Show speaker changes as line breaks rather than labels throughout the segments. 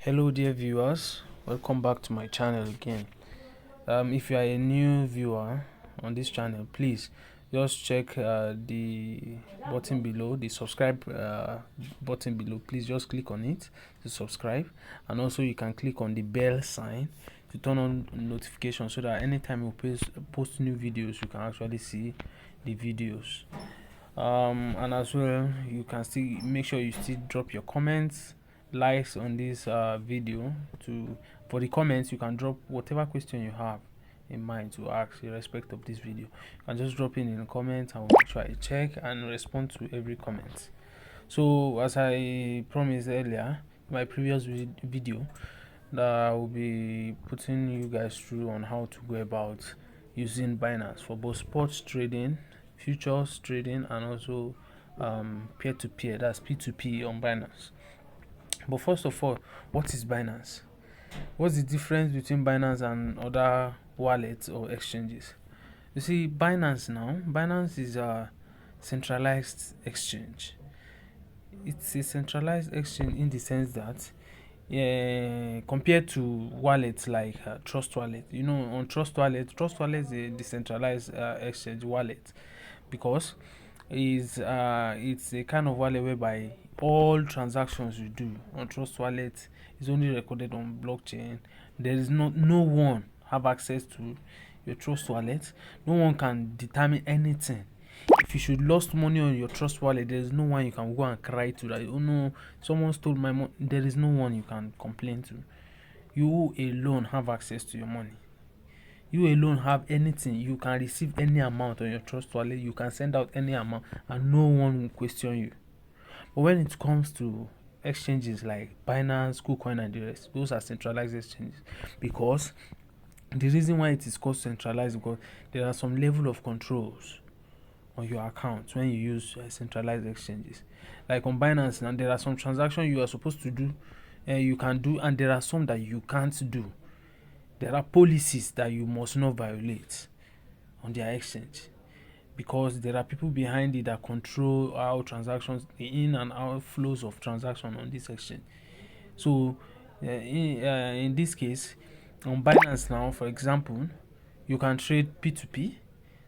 Hello dear viewers, welcome back to my channel again. If you are a new viewer on this channel, please just check the button below, the subscribe button below. Please just click on it to subscribe, and also you can click on the bell sign to turn on notifications so that anytime we post new videos, you can actually see the videos. And as well, you can still make sure you still drop your comments, likes on this video. For the comments, you can drop whatever question you have in mind to ask in respect of this video. You can just drop in the comments, and we'll make sure I check and respond to every comment. So as I promised earlier in my previous video, that I will be putting you guys through on how to go about using Binance for both sports trading, futures trading, and also peer-to-peer, that's P2P on Binance. But first of all, what is Binance? What's the difference between Binance and other wallets or exchanges? You see, Binance is a centralized exchange. It's a centralized exchange in the sense that compared to wallets like Trust Wallet, on Trust Wallet is a decentralized exchange wallet, because it's a kind of wallet whereby all transactions you do on Trust Wallet is only recorded on blockchain. There is no one have access to your Trust Wallet. No one can determine anything. If you should lost money on your Trust Wallet, there is no one you can go and cry to that, oh no, someone stole my money. There is no one you can complain to. You alone have access to your money. You alone have anything. You can receive any amount on your Trust Wallet. You can send out any amount, and no one will question you. But when it comes to exchanges like Binance, KuCoin, and the rest, those are centralized exchanges, because the reason why it is called centralized, because there are some level of controls on your account when you use centralized exchanges. Like on Binance now, there are some transactions you are supposed to do, you can do, and there are some that you can't do. There are policies that you must not violate on their exchange, because there are people behind it that control how transactions, the in and out flows of transaction on this exchange. So in this case, on Binance now, for example, you can trade P2P.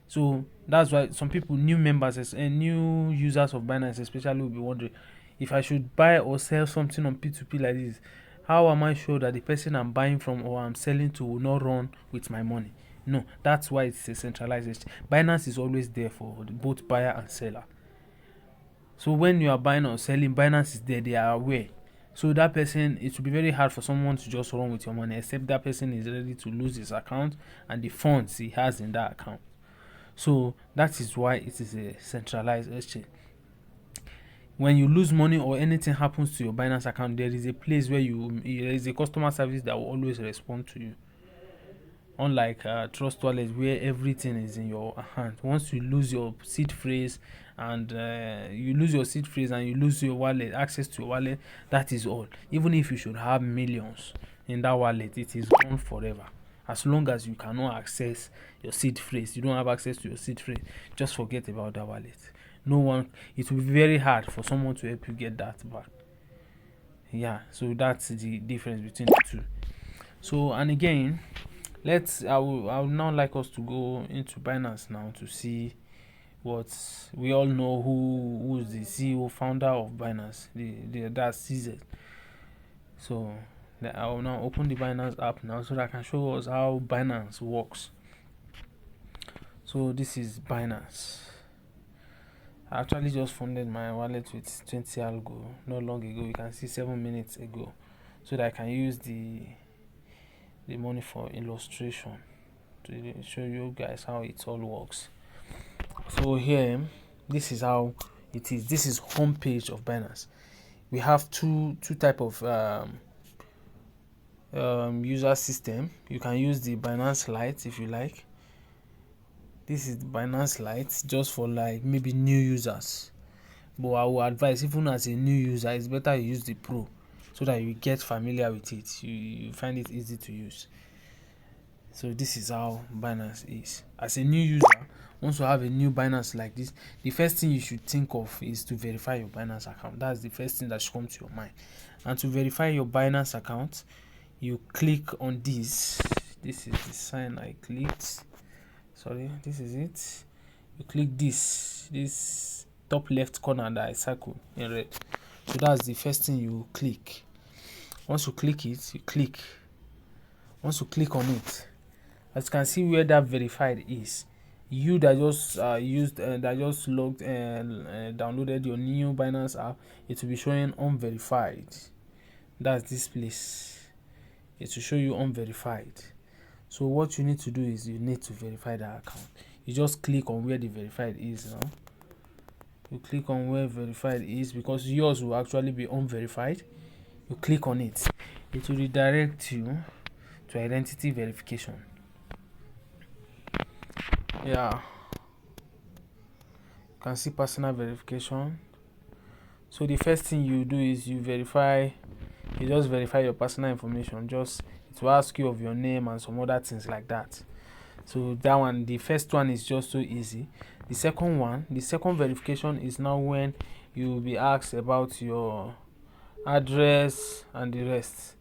So that's why some people, new members and new users of Binance especially, will be wondering, if I should buy or sell something on P2P like this, how am I sure that the person I'm buying from or I'm selling to will not run with my money? No, that's why it's a centralized exchange. Binance is always there for both buyer and seller. So when you are buying or selling, Binance is there, they are aware. So that person, it will be very hard for someone to just run with your money, except that person is ready to lose his account and the funds he has in that account. So that is why it is a centralized exchange. When you lose money or anything happens to your Binance account, there is a place where there is a customer service that will always respond to you. Unlike Trust Wallet, where everything is in your hand. Once you lose your seed phrase and you lose your wallet, access to your wallet, that is all. Even if you should have millions in that wallet, it is gone forever. As long as you cannot access your seed phrase, you don't have access to your seed phrase, just forget about that wallet. No one, it will be very hard for someone to help you get that back. Yeah, so that's the difference between the two. So, and again, I would now like us to go into Binance now to see what we all know, who is the CEO, founder of Binance, that's CZ. So I will now open the Binance app now so that I can show us how Binance works. So this is Binance. I actually just funded my wallet with 20 algo not long ago. You can see 7 minutes ago, so that I can use the money for illustration to show you guys how it all works. So here, this is how it is. This is home page of Binance. We have two type of user system. You can use the Binance Lite if you like. This is the Binance Lite, just for like maybe new users. But I will advise, even as a new user, it's better you use the Pro so that you get familiar with it. You find it easy to use. So this is how Binance is. As a new user, once you have a new Binance like this, the first thing you should think of is to verify your Binance account. That's the first thing that should come to your mind. And to verify your Binance account, you click on this. This is the sign I clicked. Sorry, this is it. You click this top left corner that I circle in red. So that's the first thing you click. Once you click it, once you click on it, as you can see where that verified is, you that just logged and downloaded your new Binance app, it will be showing unverified. That's this place. It will show you unverified. So what you need to do is you need to verify that account. You just click on where the verified is now. You click on where verified is, because yours will actually be unverified. You click on it. It will redirect you to identity verification. Yeah, you can see personal verification. So the first thing you do is you just verify your personal information. It will ask you of your name and some other things like that. So that one, the first one is just so easy. The second verification is now when you will be asked about your address and the rest.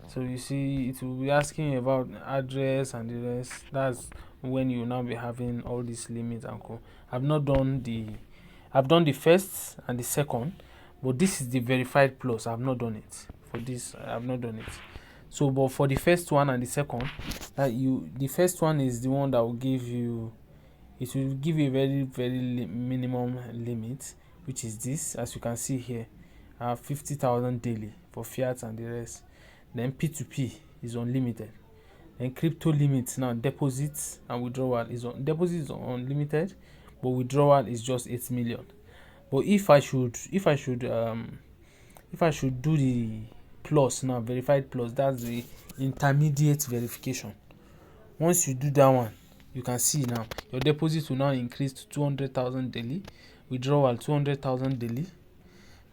So you see, it will be asking about address and the rest. That's when you will now be having all these limits and co. I've done the first and the second, but this is the verified plus. I've not done it. For this, I have not done it. So, but for the first one and the second, the first one is the one that will give you, it will give you a very, very minimum limit, which is this, as you can see here. I have 50,000 daily for fiat and the rest. Then P2P is unlimited. Then crypto limits now, deposits and withdrawal is unlimited, but withdrawal is just 8 million. But if I should do the plus now, verified plus, that's the intermediate verification. Once you do that one, you can see now your deposit will now increase to 200,000 daily, withdrawal 200,000 daily,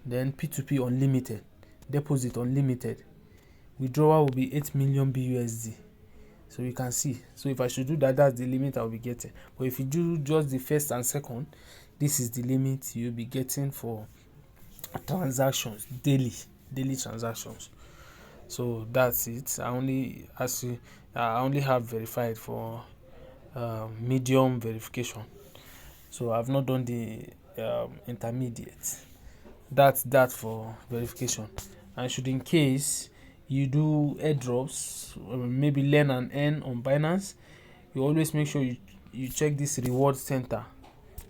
then P2P unlimited, deposit unlimited, withdrawal will be 8 million BUSD. So you can see. So if I should do that, that's the limit I'll be getting. But if you do just the first and second, this is the limit you'll be getting for transactions, daily transactions. So that's it. I only have verified for medium verification. So I've not done the intermediate. That's that for verification. And should in case you do airdrops, maybe learn and earn on Binance, you always make sure you check this reward center.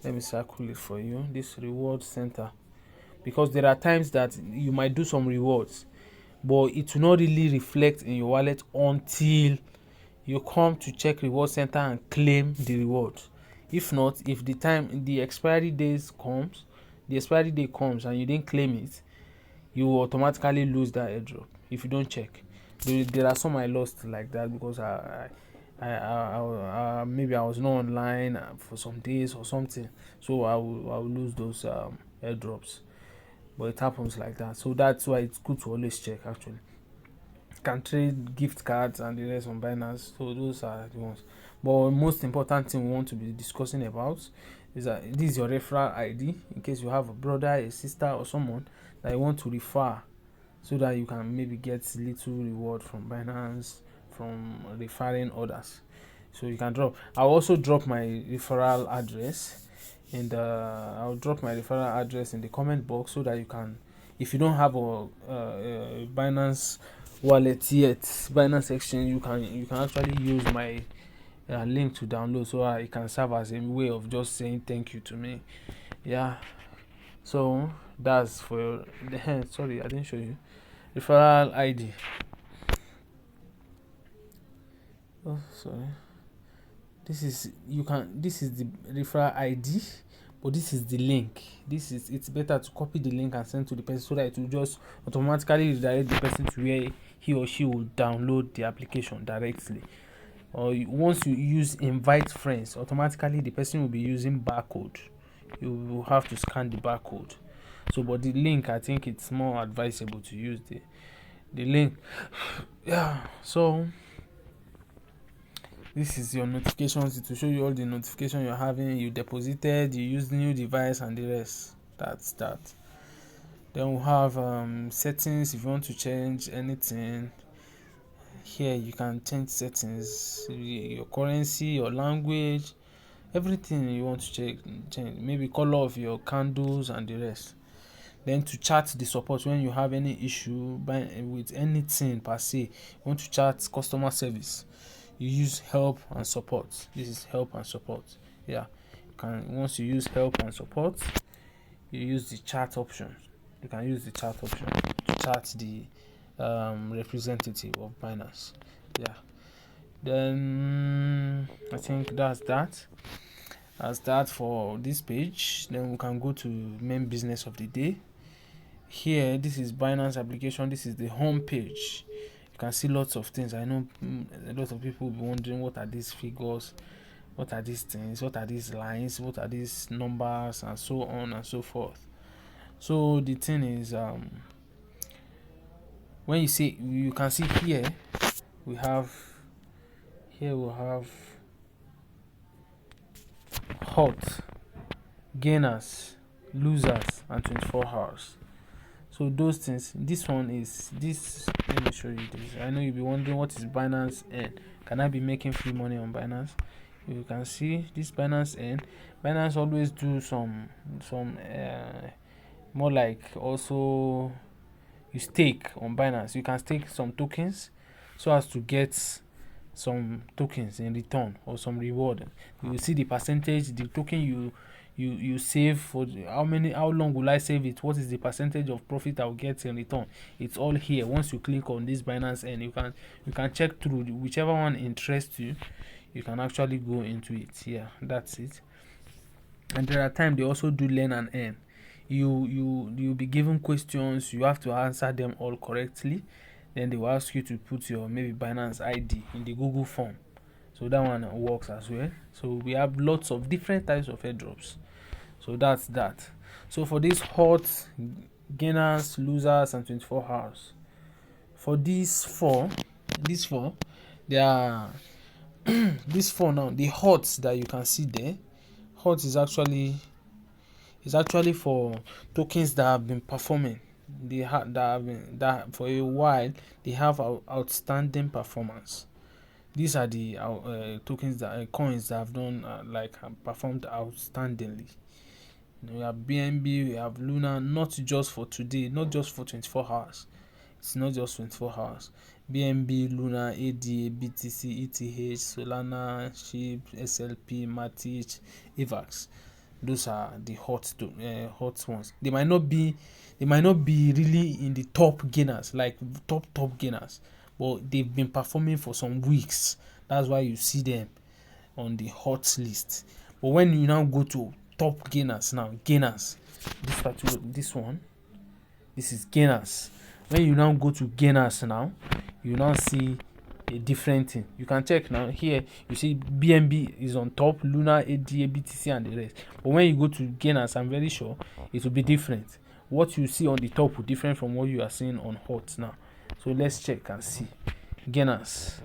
Let me circle it for you. This reward center, because there are times that you might do some rewards, but it will not really reflect in your wallet until you come to check reward center and claim the reward. If not, if the expiry day comes and you didn't claim it, you will automatically lose that airdrop if you don't check. There are some I lost like that because I maybe I was not online for some days or something, so I will lose those airdrops. But it happens like that, so that's why it's good to always check. Actually, you can trade gift cards and the rest on Binance, so those are the ones. But most important thing we want to be discussing about is that this is your referral ID, in case you have a brother, a sister, or someone that you want to refer, so that you can maybe get little reward from Binance from referring others. So you can I'll also drop my referral address in the comment box, so that you can, if you don't have a Binance wallet yet, Binance exchange, you can actually use my link to download, so it can serve as a way of just saying thank you to me. Yeah, so that's for the sorry, I didn't show you referral ID. Oh, sorry. This is the referral ID, but this is the link. It's better to copy the link and send to the person, so that it will just automatically redirect the person to where he or she will download the application directly. Or once you use invite friends, automatically the person will be using barcode. You will have to scan the barcode. So, but the link, I think it's more advisable to use the link. Yeah. So This is your notifications. It will show you all the notification you're having. You deposited, you used new device, and the rest. That's that. Then we'll have settings. If you want to change anything here, you can change settings, your currency, your language, everything you want to change. Maybe color of your candles and the rest. Then to chat the support when you have any issue with anything per se, you want to chat customer service, you use help and support. This is help and support. Yeah, you can, once you use help and support, you use the chat option. You can use the chat option to chat the representative of Binance. Yeah, then I think that's that for this page. Then we can go to main business of the day. Here, this is Binance application. This is the home page. You can see lots of things. I know a lot of people will be wondering, what are these figures, what are these things, what are these lines, what are these numbers, and so on and so forth. So the thing is, when you see, you can see here we have hot, gainers, losers, and 24 hours. So those things, this one is this. Let me show you this. I know you'll be wondering, what is Binance N? Can I be making free money on Binance? You can see this Binance N. Binance always do some more like, also you stake on Binance. You can stake some tokens so as to get some tokens in return or some reward. You will see the percentage, the token you save, for how long will I save it, what is the percentage of profit I'll get in return. It's all here. Once you click on this Binance N, you can check through whichever one interests you. You can actually go into it. Yeah, that's it. And there are times they also do learn and earn. You'll be given questions, you have to answer them all correctly. Then they will ask you to put your maybe Binance ID in the Google form. So that one works as well. So we have lots of different types of airdrops. So that's that. So for these hot, gainers, losers, and 24 hours, for these four, they are these four now. The hots that you can see there, hot is actually for tokens that have been performing. That for a while they have outstanding performance. These are the tokens that coins that have done performed outstandingly. We have BNB, we have Luna, not just for today, not just for 24 hours. It's not just 24 hours. BNB, Luna, ADA, BTC, ETH, Solana, SHIB, SLP, Matic, AVAX. Those are the hot ones. They might not be really in the top gainers, like top gainers, but they've been performing for some weeks. That's why you see them on the hot list. But when you now go to top gainers, this is gainers. When you now go to gainers now, you now see a different thing. You can check now. Here you see BNB is on top, Luna, ADA, BTC, and the rest. But when you go to gainers, I'm very sure it will be different. What you see on the top will be different from what you are seeing on hot now. So let's check and see. Gainers.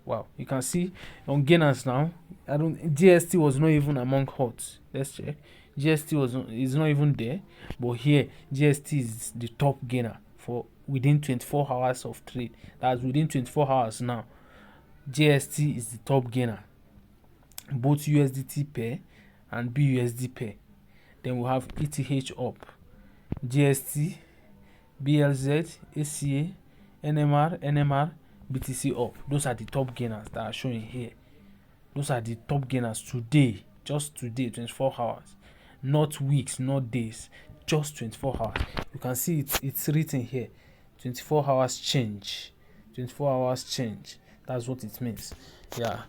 Wow, you can see on gainers now. GST was not even among hot. Let's check. GST is not even there, but here GST is the top gainer for within 24 hours of trade. That's within 24 hours now. GST is the top gainer, both USDT pair and BUSD pair. Then we have ETH up, GST, BLZ, ACA, NMR, BTC up. Those are the top gainers that are showing here. Those are the top gainers today, just today, 24 hours, not weeks, not days, just 24 hours. You can see it's written here, 24 hours change. 24 hours change. That's what it means. Yeah.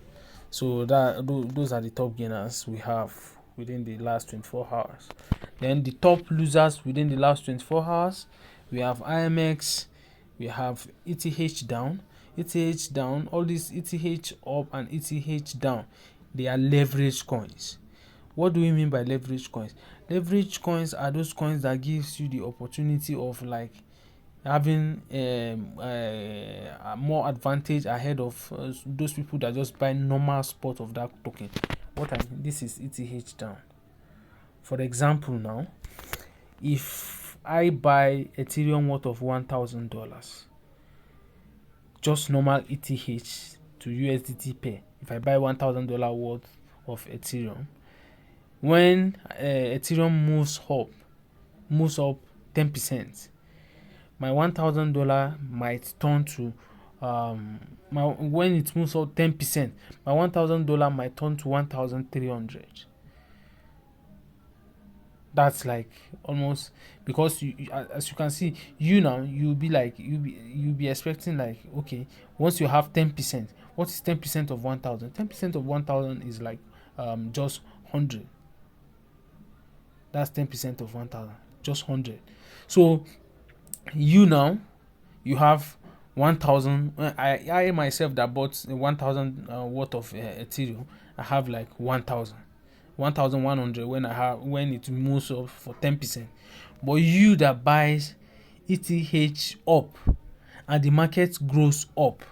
So those are the top gainers we have within the last 24 hours. Then the top losers within the last 24 hours, we have IMX, we have ETH down, all these ETH up and ETH down. They are leverage coins. What do we mean by leverage coins? Leverage coins are those coins that gives you the opportunity of having more advantage ahead of those people that just buy normal spot of that token. This is ETH down. For example, now, if I buy Ethereum worth of $1,000, just normal ETH to USDT pair, if I buy $1,000 worth of Ethereum, when Ethereum moves up 10%, my $1,000 might turn to when it moves up 10%, my $1,000 might turn to 1,300. That's like almost, because as you can see, you'll be expecting, like, okay, once you have 10%, what is 10% of 1,000? 10% of 1,000 is like just 100. That's 10% of 1,000, just 100. So you have 1,000. I myself that bought 1,000 worth of Ethereum, I have like 1,100 when it moves up for 10%. But you that buys ETH up and the market grows up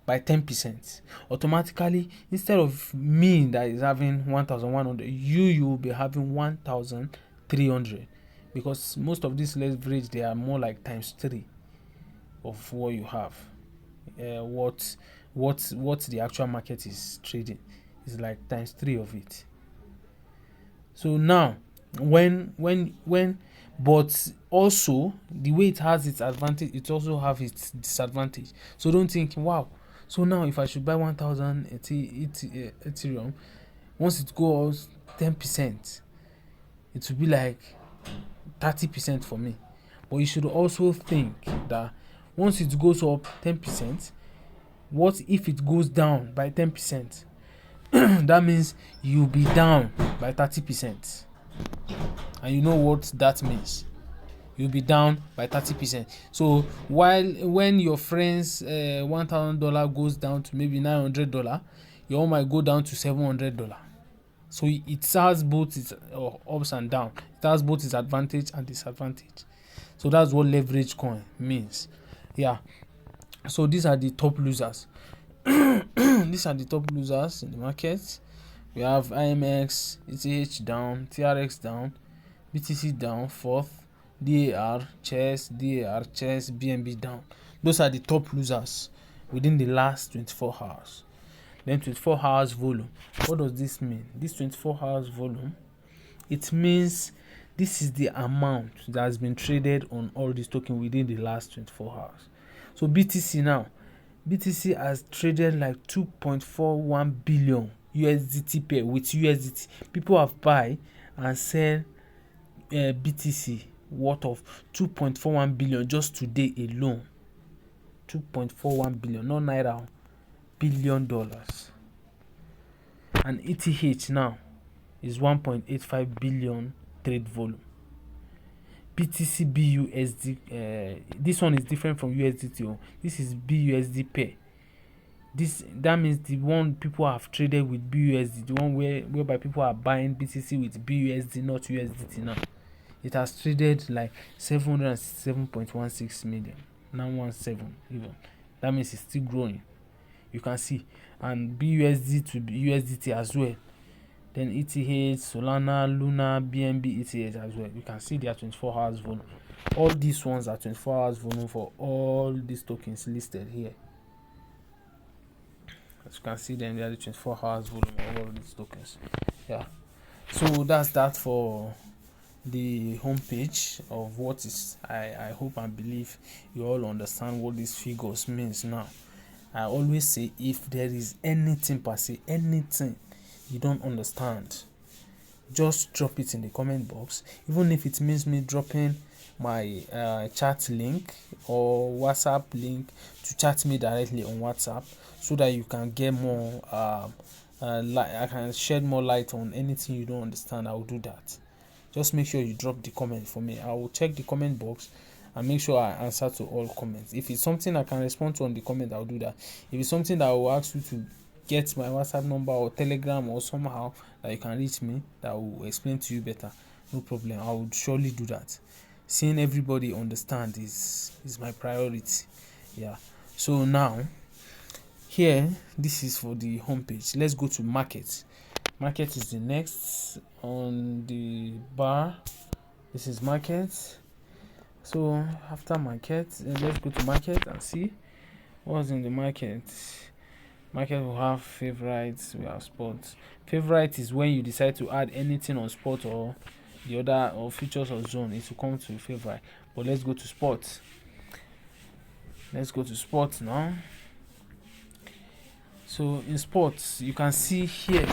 by 10%, automatically, instead of me that is having 1,100, you will be having 1,300, because most of this leverage, they are more like times 3 of what you have. What the actual market is trading is like times 3 of it. So now, but also the way it has its advantage, it also have its disadvantage. So don't think, wow, so now if I should buy 1,000 Ethereum, once it goes 10%, it will be like 30% for me. But you should also think that once it goes up 10%, what if it goes down by 10%? That means you'll be down by 30%. And you know what that means. You'll be down by 30%. So when your friend's $1,000 goes down to maybe $900, your own might go down to $700. So it has both its ups and downs. It has both its advantage and disadvantage. So that's what leverage coin means. Yeah. So these are the top losers. These are the top losers in the market. We have IMX, ETH down, TRX down, BTC down, fourth, DAR, chess, BNB down. Those are the top losers within the last 24 hours. Then 24 hours volume. What does this mean? This 24 hours volume, it means this is the amount that has been traded on all these tokens within the last 24 hours. So BTC has traded like 2.41 billion USDT pair with USDT. People have buy and sell BTC worth of 2.41 billion just today alone. 2.41 billion, not naira, $1 billion. And ETH now is 1.85 billion trade volume. BTC BUSD, this one is different from USDT. This is BUSD pair. That means the one people have traded with BUSD, the one whereby people are buying BTC with BUSD, not USDT now. It has traded like 707.16 million, 917 even. That means it's still growing. You can see, and BUSD to USDT as well. Then ETH, Solana, Luna, BNB, ETH as well. You can see they are 24 hours volume. All these ones are 24 hours volume for all these tokens listed here. As you can see, then they are the 24 hours volume of all these tokens. Yeah. So that's that for the homepage of what is. I hope and believe you all understand what these figures means now. I always say, if there is anything per se, anything you don't understand, just drop it in the comment box. Even if it means me dropping my chat link or WhatsApp link to chat me directly on WhatsApp, so that you can get more I can shed more light on anything you don't understand. I will do that. Just make sure you drop the comment for me. I will check the comment box and make sure I answer to all comments. If it's something I can respond to on the comment, I'll do that. If it's something that I will ask you to get my WhatsApp number or Telegram or somehow that you can reach me, that will explain to you better, no problem, I would surely do that. seeing everybody understand is my priority. Yeah. So now here, this is for the homepage. Let's go to market. Market is the next on the bar. This is market. So after market, let's go to market and see what's in the market. Market will have favorites, we have sports. Favorite is when you decide to add anything on sport or the other, or futures or zone, it will come to favorite. But let's go to sports. Let's go to sports now. So in sports, you can see here,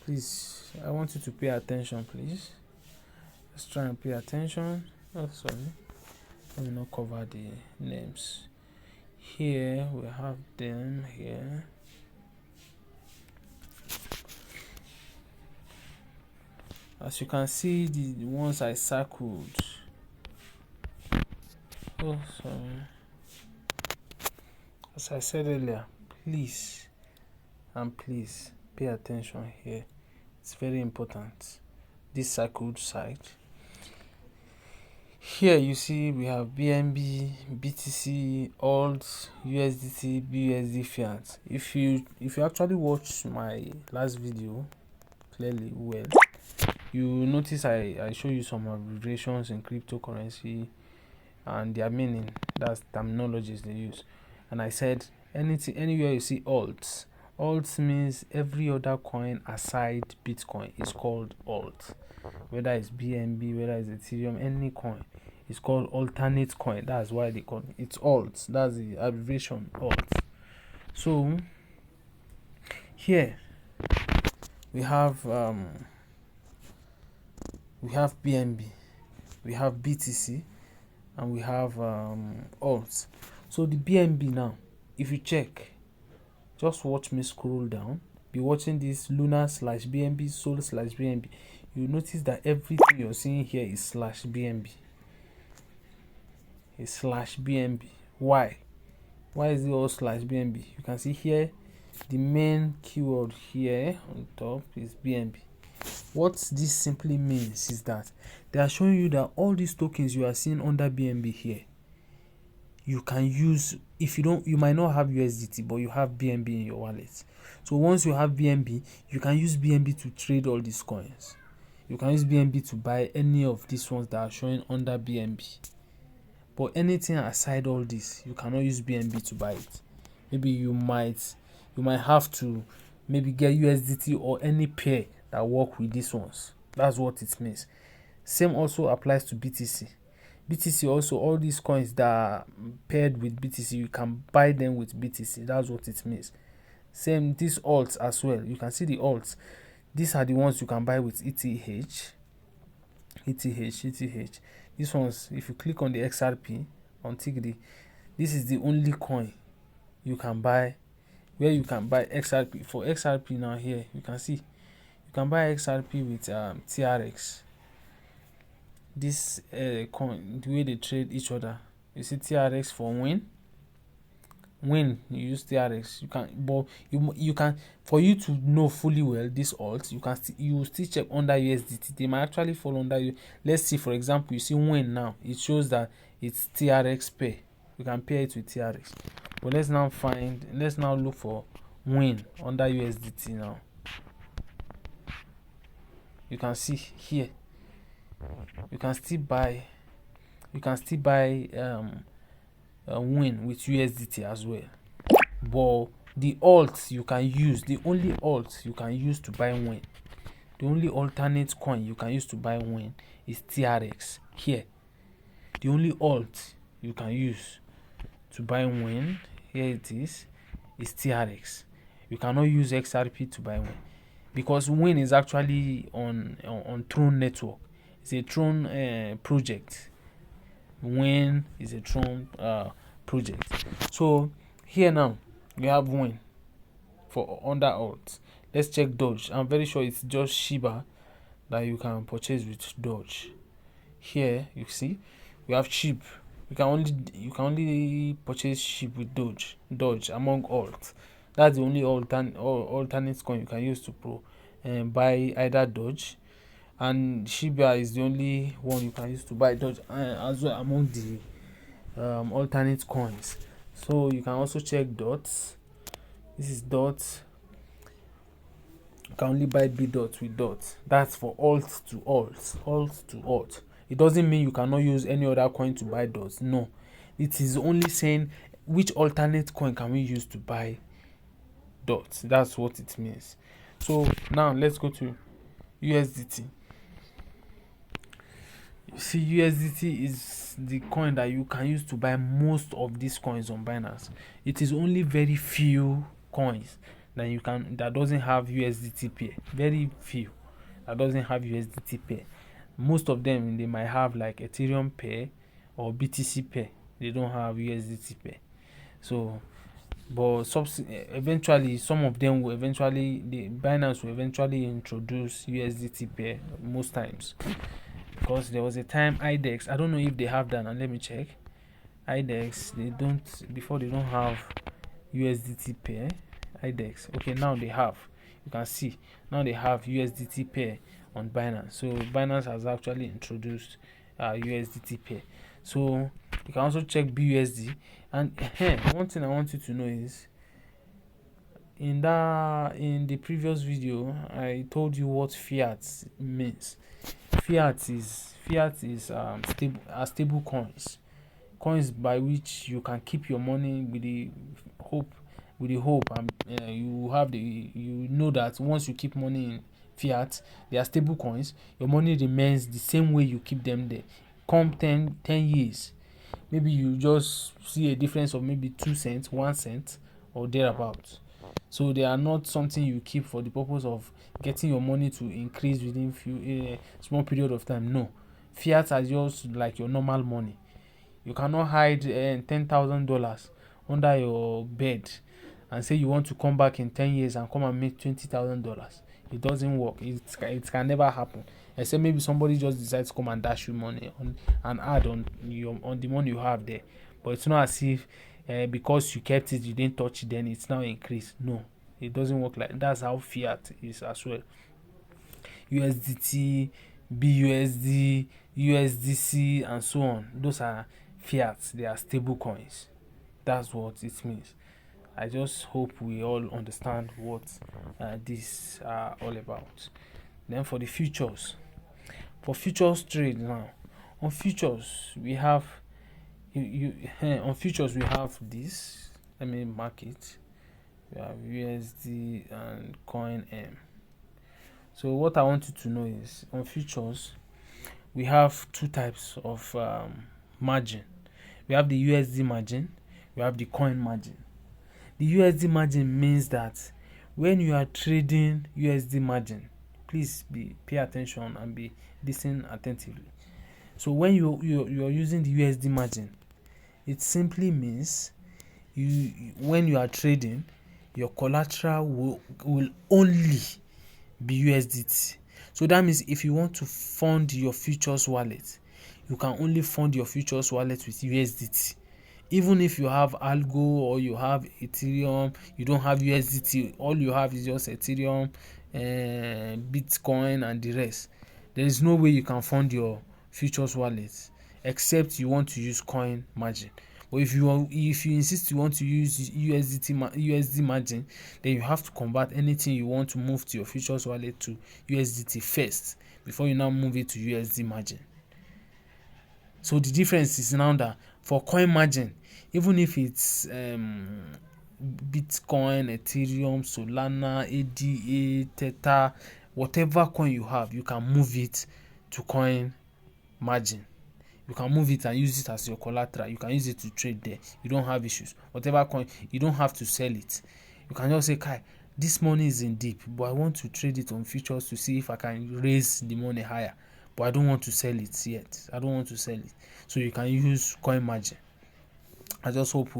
please, I want you to pay attention, please. Let's try and pay attention. Oh, sorry, let me not cover the names. Here we have them here. As you can see, the ones I circled. Oh, sorry. As I said earlier, please pay attention here. It's very important. This circled site. Here you see we have BNB, BTC, ALT, USDT, BUSD fiat. If you actually watch my last video clearly well, you notice I show you some abbreviations in cryptocurrency and their meaning. That's terminologies they use. And I said anywhere you see alt means every other coin aside Bitcoin is called alt. Whether it's BNB, whether it's Ethereum, any coin is called alternate coin. That's why they call it alt. That's the abbreviation alt. So here we have BNB, we have BTC, and we have alt. So the BNB now, if you check, just watch me scroll down, be watching this Luna/BNB, Sol/BNB. You notice that everything you're seeing here is /BNB. It's /BNB. Why is it all /BNB? You can see here the main keyword here on top is BNB. What this simply means is that they are showing you that all these tokens you are seeing under BNB here, you can use. If you might not have USDT, but you have BNB in your wallet. So once you have BNB, you can use BNB to trade all these coins. You can use BNB to buy any of these ones that are showing under BNB. But anything aside all this, you cannot use BNB to buy it. Maybe you might have to maybe get USDT or any pair that work with these ones. That's what it means. Same also applies to BTC. BTC also, all these coins that are paired with BTC, you can buy them with BTC. That's what it means. Same these alts as well. You can see the alts. These are the ones you can buy with ETH. These ones, if you click on the XRP on Tigri, this is the only coin you can buy where you can buy XRP. For XRP now here, you can see you can buy XRP with TRX. This coin, the way they trade each other, you see TRX for when you use TRX, you can, but you can, for you to know fully well this alt, you still check under USDT. They might actually fall under you. Let's see, for example, you see when now it shows that it's TRX pair. You can pair it with TRX. But let's now look for when under USDT now. You can see here you can still buy win with USDT as well. But the alt you can use, the only alt you can use to buy win, the only alternate coin you can use to buy win is TRX. Here, the only alt you can use to buy win, here it is TRX. You cannot use XRP to buy win because win is actually on Tron network. It's a Tron project. Win is a Tron project. So here now we have win for under alt. Let's check Doge. I'm very sure it's just Shiba that you can purchase with Doge. Here you see we have SHIB. You can only purchase SHIB with Doge among alt. That's the only alternate coin you can use to buy either Doge and Shiba is the only one you can use to buy Doge as well among the alternate coins. So you can also check dots. This is dots. You can only buy B dot with dots. That's for alt to alt. It doesn't mean you cannot use any other coin to buy dots. No, it is only saying which alternate coin can we use to buy dots. That's what it means. So now let's go to USDT. You see, USDT is the coin that you can use to buy most of these coins on Binance. It is only very few coins that doesn't have USDT pair. Very few that doesn't have USDT pair. Most of them, they might have like Ethereum pair or BTC pair. They don't have USDT pair. So but eventually some of them will Binance will eventually introduce USDT pair most times, because there was a time IDEX, I don't know if they have that, and let me check. IDEX, they don't have USDT pair. IDEX, okay, now they have. You can see now they have USDT pair on Binance. So Binance has actually introduced USDT pair. So you can also check BUSD. And one thing I want you to know is, in the previous video I told you what fiat means. Fiat is stable coins by which you can keep your money with the hope and you know that once you keep money in fiat, they are stable coins. Your money remains the same way you keep them there. Come 10 years, maybe you just see a difference of maybe 2 cents, 1 cent, or thereabout. So they are not something you keep for the purpose of getting your money to increase within small period of time. No, fiat are just like your normal money. You cannot hide $10,000 under your bed and say you want to come back in 10 years and come and make $20,000. It doesn't work. It can never happen, except maybe somebody just decides to come and dash you money and add on the money you have there. But it's not as if because you kept it, you didn't touch it, then it's now increased. No, it doesn't work like that. That's how fiat is as well. USDT, BUSD, USDC, and so on. Those are fiats. They are stable coins. That's what it means. I just hope we all understand what this are all about. Then for the futures, trade now. On futures we have this. Let me mark it. We have USD and coin M. So what I want you to know is, on futures we have two types of margin. We have the USD margin, we have the coin margin. The USD margin means that when you are trading USD margin, please pay attention and be listening attentively. So when you are using the USD margin, it simply means when you are trading, your collateral will only be USDT. So that means if you want to fund your futures wallet, you can only fund your futures wallet with USDT. Even if you have Algo or you have Ethereum, you don't have USDT. All you have is just Ethereum, Bitcoin, and the rest. There is no way you can fund your futures wallet except you want to use coin margin. But if you insist you want to use USD margin, then you have to convert anything you want to move to your futures wallet to USDT first before you now move it to USD margin. So the difference is now that for coin margin, even if it's Bitcoin, Ethereum, Solana, ADA, Theta, whatever coin you have, you can move it to coin margin. You can move it and use it as your collateral. You can use it to trade there. You don't have issues. Whatever coin, you don't have to sell it. You can just say, Kai, this money is in deep, but I want to trade it on futures to see if I can raise the money higher. But I don't want to sell it yet. So you can use coin margin. I just hope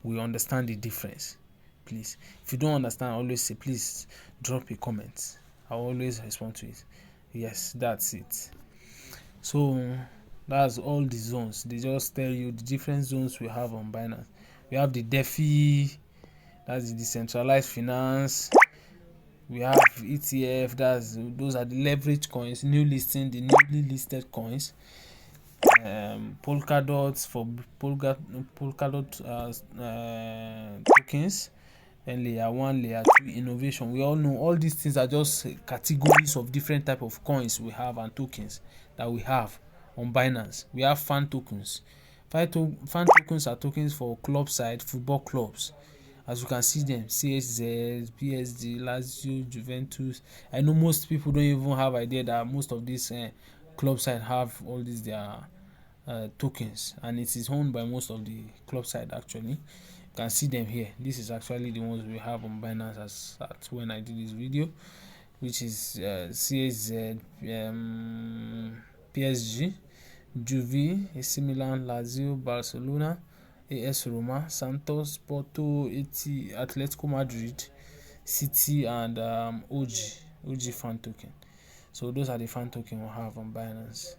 we understand the difference. Please, if you don't understand, always say, please drop a comment. I'll always respond to it. Yes, that's it. So that's all the zones. They just tell you the different zones we have on Binance. We have the DeFi, that's the decentralized finance. We have ETF. Those are the leverage coins, the newly listed coins. Polka dots for polka dot tokens. Then layer 1, layer 2, innovation. We all know all these things are just categories of different type of coins we have and tokens that we have on Binance. We have fan tokens. Fan tokens are tokens for club side football clubs. As you can see them, CSZ, PSG, Lazio, Juventus. I know most people don't even have idea that most of these club side have all these their tokens, and it is owned by most of the club side actually. You can see them here. This is actually the ones we have on Binance as at when I did this video, which is CSZ, PSG, Juve, AC Milan, Lazio, Barcelona, AS Roma, Santos, Porto, Atletico Madrid, City, and OG fan token. So those are the fan token we have on Binance.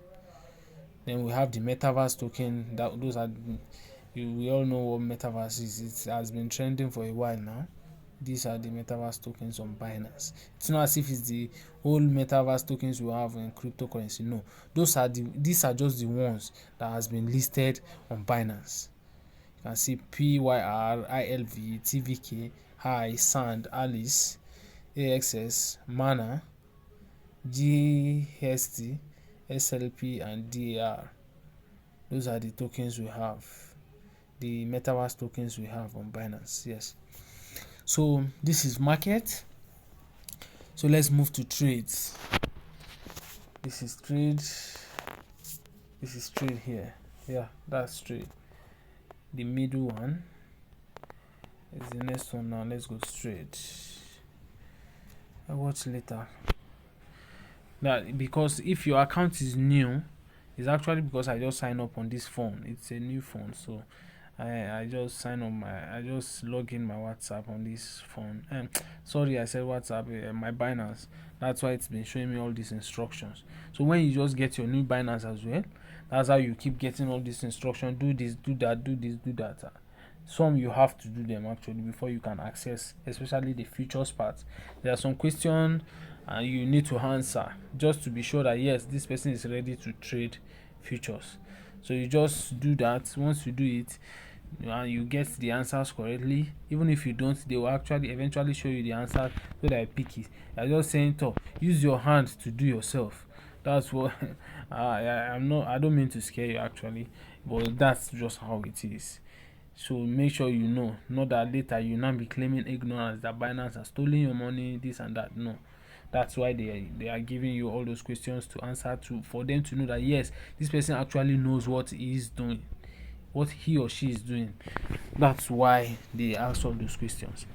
Then we have the metaverse token. We all know what metaverse is. It has been trending for a while now. These are the metaverse tokens on Binance. It's not as if it's the whole metaverse tokens we have in cryptocurrency. No, these are just the ones that has been listed on Binance. You can see PYR, ILV, TVK, High, Sand, Alice, AXS, Mana, GST, SLP, and DAR. Those are the tokens we have, the metaverse tokens we have on Binance. Yes. So this is market. So let's move to trades. This is trade. This is trade here. Yeah, that's trade. The middle one is the next one. Now let's go straight. I watch later. That because if your account is new, it's actually because I just signed up on this phone. It's a new phone, so I just I just log in my WhatsApp on this phone. Sorry, I said WhatsApp, my Binance. That's why it's been showing me all these instructions. So when you just get your new Binance as well, that's how you keep getting all these instructions. Do this, do that, do this, do that. Some you have to do them actually before you can access, especially the futures part. There are some questions and you need to answer just to be sure that yes, this person is ready to trade futures. So you just do that. Once you do it and you get the answers correctly, even if you don't, they will actually eventually show you the answer so that I pick it. I'm just saying, use your hand to do yourself. That's what I don't mean to scare you actually, but that's just how it is. So make sure you know, not that later you now be claiming ignorance that Binance has stolen your money, this and that. No, that's why they are giving you all those questions to answer to, for them to know that yes, this person actually knows what he is doing, what he or she is doing. That's why they ask all those questions.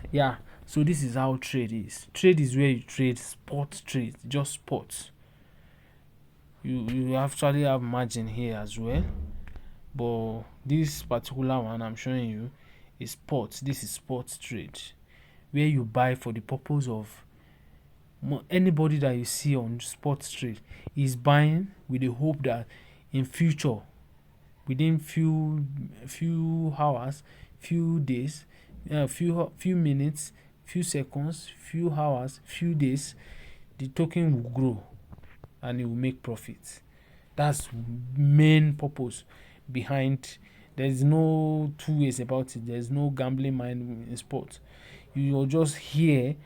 Yeah. So this is how trade is. Trade is where you trade spot trade, just spot. You actually have margin here as well, but this particular one I'm showing you is spot. This is spot trade, where you buy for the purpose of anybody that you see on spot trade is buying with the hope that in future, within few hours, few days, few minutes, few seconds, few hours, few days, the token will grow and it will make profit. That's main purpose behind. There's no two ways about it. There's no gambling mind in sport. You're just here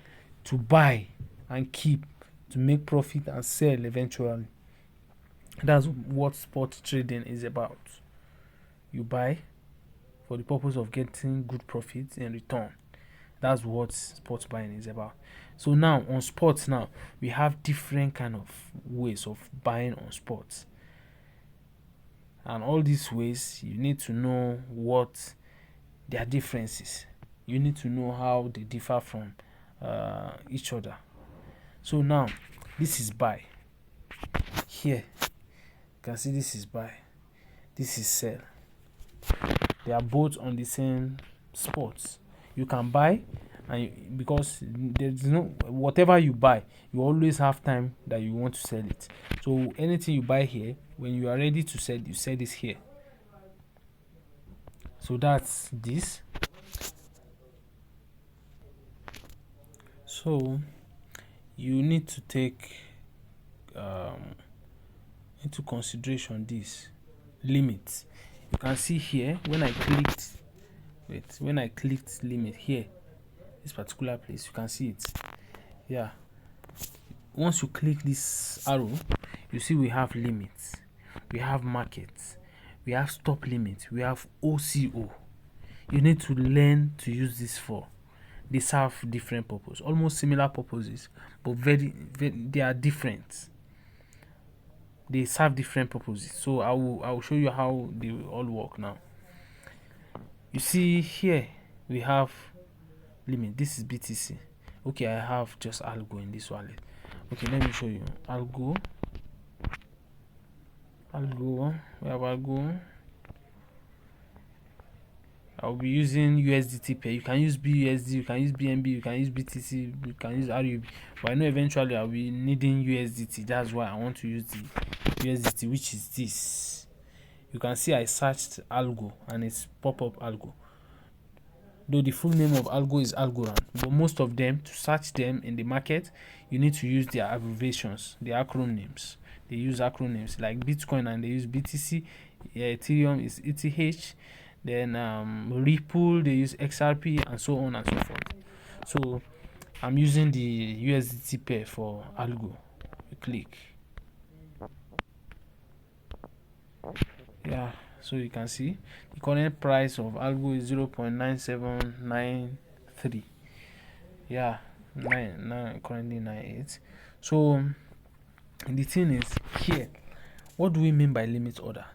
to buy and keep, to make profit and sell eventually. That's what spot trading is about. You buy for the purpose of getting good profits in return. That's what spot buying is about. So now on sports, now we have different kind of ways of buying on sports, and all these ways you need to know what their differences. You need to know how they differ from each other. So now this is buy. Here you can see this is buy, this is sell. They are both on the same spots. You can buy, and because there's no, whatever you buy, you always have time that you want to sell it. So anything you buy here, when you are ready to sell, you sell this here. So that's this. So you need to take into consideration this limit. You can see here when I clicked limit here, this particular place, you can see it. Yeah, once you click this arrow, you see we have limits, we have markets, we have stop limit, we have OCO. You need to learn to use this for. They serve different purposes, almost similar purposes, but very they are different. They serve different purposes. So I will show you how they all work now. You see here we have limit. This is BTC. Okay, I have just algo in this wallet. Okay, let me show you algo. We have algo. I'll be using USDT pair. You can use BUSD, you can use BNB, you can use BTC, you can use RUB. But I know eventually I'll be needing USDT. That's why I want to use the USDT, which is this. You can see I searched algo and it's pop-up algo. Though the full name of algo is Algorand, but most of them, to search them in the market, you need to use their abbreviations, the acronyms. They use acronyms like Bitcoin and they use BTC. Ethereum is ETH. Then Ripple, they use XRP, and so on and so forth. So I'm using the USDT pair for algo. You click. Yeah, so you can see the current price of algo is 0.9793. Yeah, currently 98. So the thing is here, what do we mean by limit order?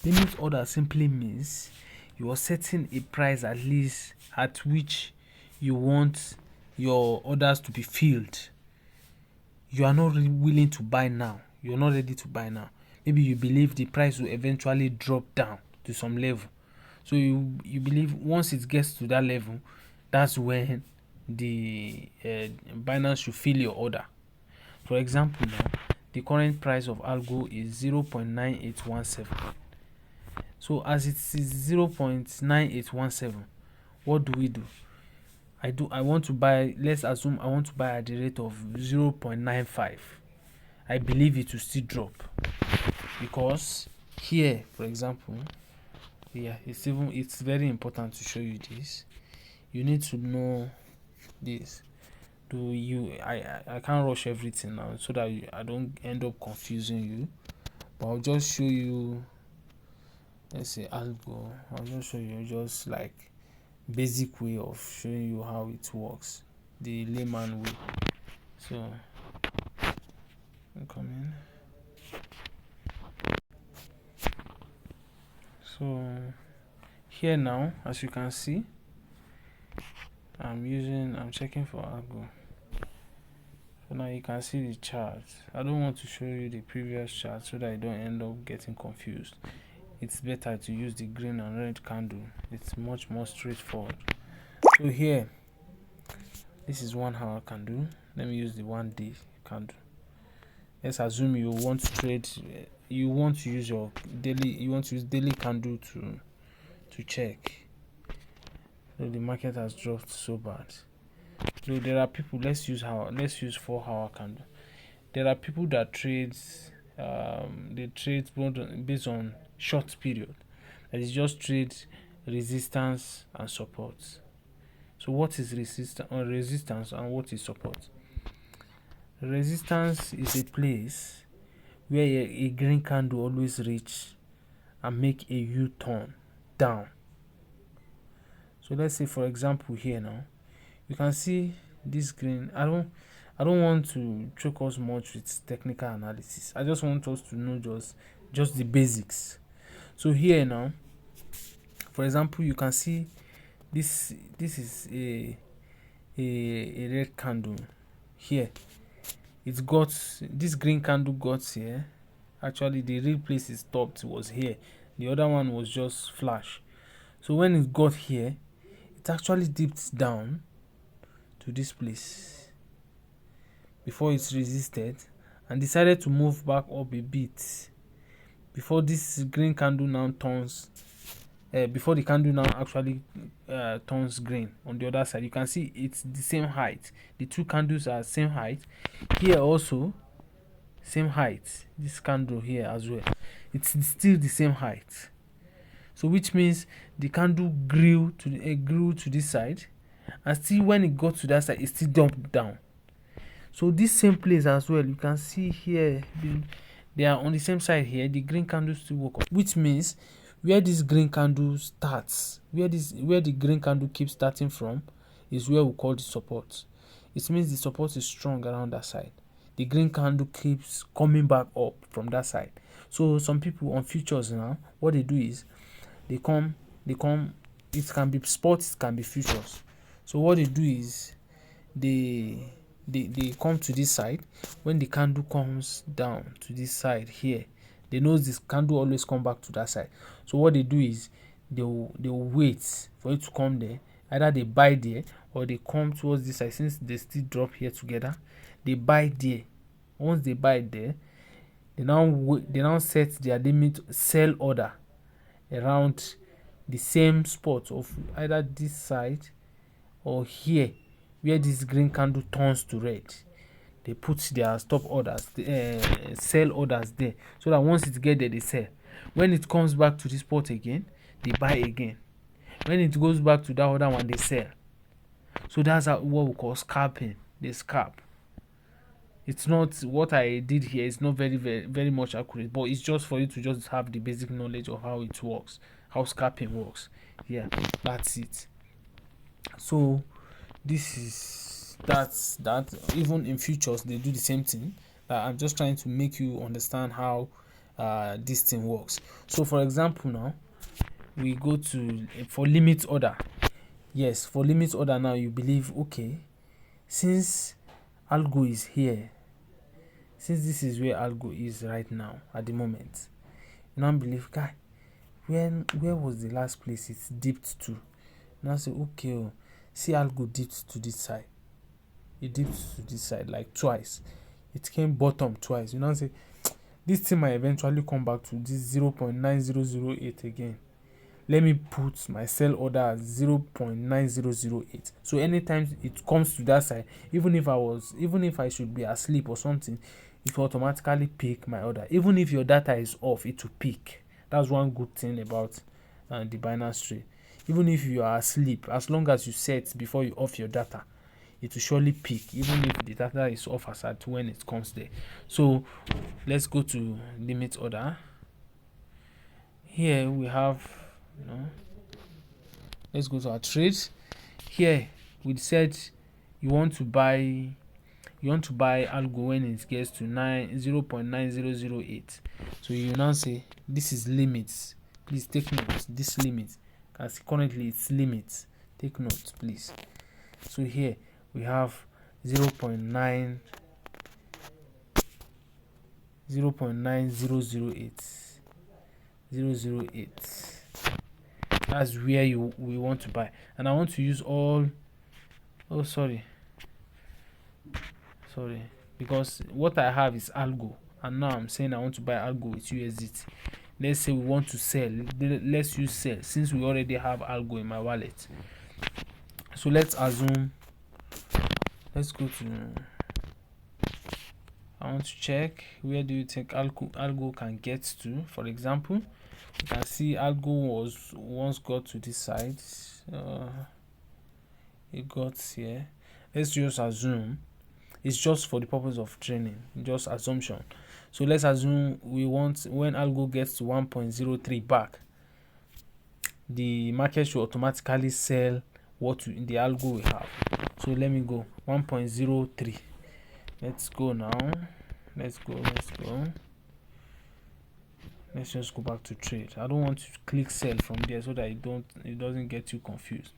Limit order simply means you are setting a price at least at which you want your orders to be filled. You are not really willing to buy now. You're not ready to buy now. Maybe you believe the price will eventually drop down to some level. So you believe once it gets to that level, that's when the Binance should fill your order. For example, now the current price of algo is 0.9817. So as it is 0.9817, what do? I want to buy, let's assume I want to buy at the rate of 0.95. I believe it will still drop because here, for example, yeah, it's very important to show you this. You need to know this. I can't rush everything now so that I don't end up confusing you, but I'll just show you. Let's say algo. I'll just show you just like basic way of showing you how it works, the layman way. So I'm coming. So here now, as you can see, I'm checking for algo. So now you can see the chart. I don't want to show you the previous chart so that I don't end up getting confused. It's better to use the green and red candle. It's much more straightforward. So here, this is 1 hour candle. Let me use the 1 day candle. Let's assume you want to trade. You want to use your daily. You want to use daily candle to check. So the market has dropped so bad. So there are people. Let's use 4 hour candle. There are people that trades. They trade based on short period. That is just trade resistance and support. So what is resistance and what is support? Resistance is a place where a green candle always reach and make a U-turn down. So let's say, for example, here now you can see this green. I don't want to choke us much with technical analysis. I just want us to know just the basics. So here now, for example, you can see this is a red candle here. It's got this green candle got here. Actually, the real place it stopped was here. The other one was just flash. So when it got here, it actually dipped down to this place before it resisted and decided to move back up a bit before this green candle now turns before the candle now actually turns green on the other side. You can see it's the same height. The two candles are same height. Here also same height. This candle here as well, it's still the same height. So which means the candle grew to this side, and still when it got to that side, it still dumped down. So this same place as well, you can see here, they are on the same side here. The green candle still woke up, which means where this green candle starts, where the green candle keeps starting from, is where we call the support. It means the support is strong around that side. The green candle keeps coming back up from that side. So some people on futures now, what they do is they come, it can be spot, it can be futures. So what they do is they come to this side. When the candle comes down to this side here, they know this candle always come back to that side. So what they do is they'll wait for it to come there. Either they buy there or they come towards this side. Since they still drop here together, they buy there. Once they buy there, they now set their limit sell order around the same spot of either this side or here, where this green candle turns to red. They put their stop orders, sell orders there, so that once it get there, they sell. When it comes back to this spot again, they buy again. When it goes back to that other one, they sell. So that's what we call scalping. They scalp. It's not what I did here. It's not very much accurate, but it's just for you to just have the basic knowledge of how it works, how scalping works. Yeah, that's it. So this is that. Even in futures, they do the same thing. I'm just trying to make you understand how this thing works. So for example, now we go to for limit order. Yes, for limit order now, you believe, okay, since algo is here, since this is where algo is right now at the moment, you now believe, guy, where was the last place it dipped to? Now say, okay, see, algo dipped to this side. It dipped to this side like twice. It came bottom twice. You now say, this thing might eventually come back to this 0.9008 again. Let me put my sell order at 0.9008. So anytime it comes to that side, even if I should be asleep or something, it will automatically pick my order. Even if your data is off, it will pick. That's one good thing about the Binance trade. Even if you are asleep, as long as you set before you off your data, it will surely pick, even if the data is off as at when it comes there. So let's go to limit order. Here we have, let's go to our trades. Here we said you want to buy algo when it gets to 0.9008. So you now say this is limits. Please take note. This limit, as currently it's limits. Take note, please. So here we have 0.9008. That's where we want to buy, and I want to use all. Oh, sorry, because what I have is algo, and now I'm saying I want to buy algo with USDT. Let's say we want to sell. Let's use sell, since we already have algo in my wallet. So let's assume. Let's go to. I want to check, where do you think algo can get to? For example, you can see algo once got to this side. It got here. Let's just assume. It's just for the purpose of training, just assumption. So let's assume we want, when algo gets to 1.03 back, the market should automatically sell what the algo we have. So let me go 1.03. Let's go now. Let's go. Let's just go back to trade. I don't want to click sell from there so that it doesn't get you confused.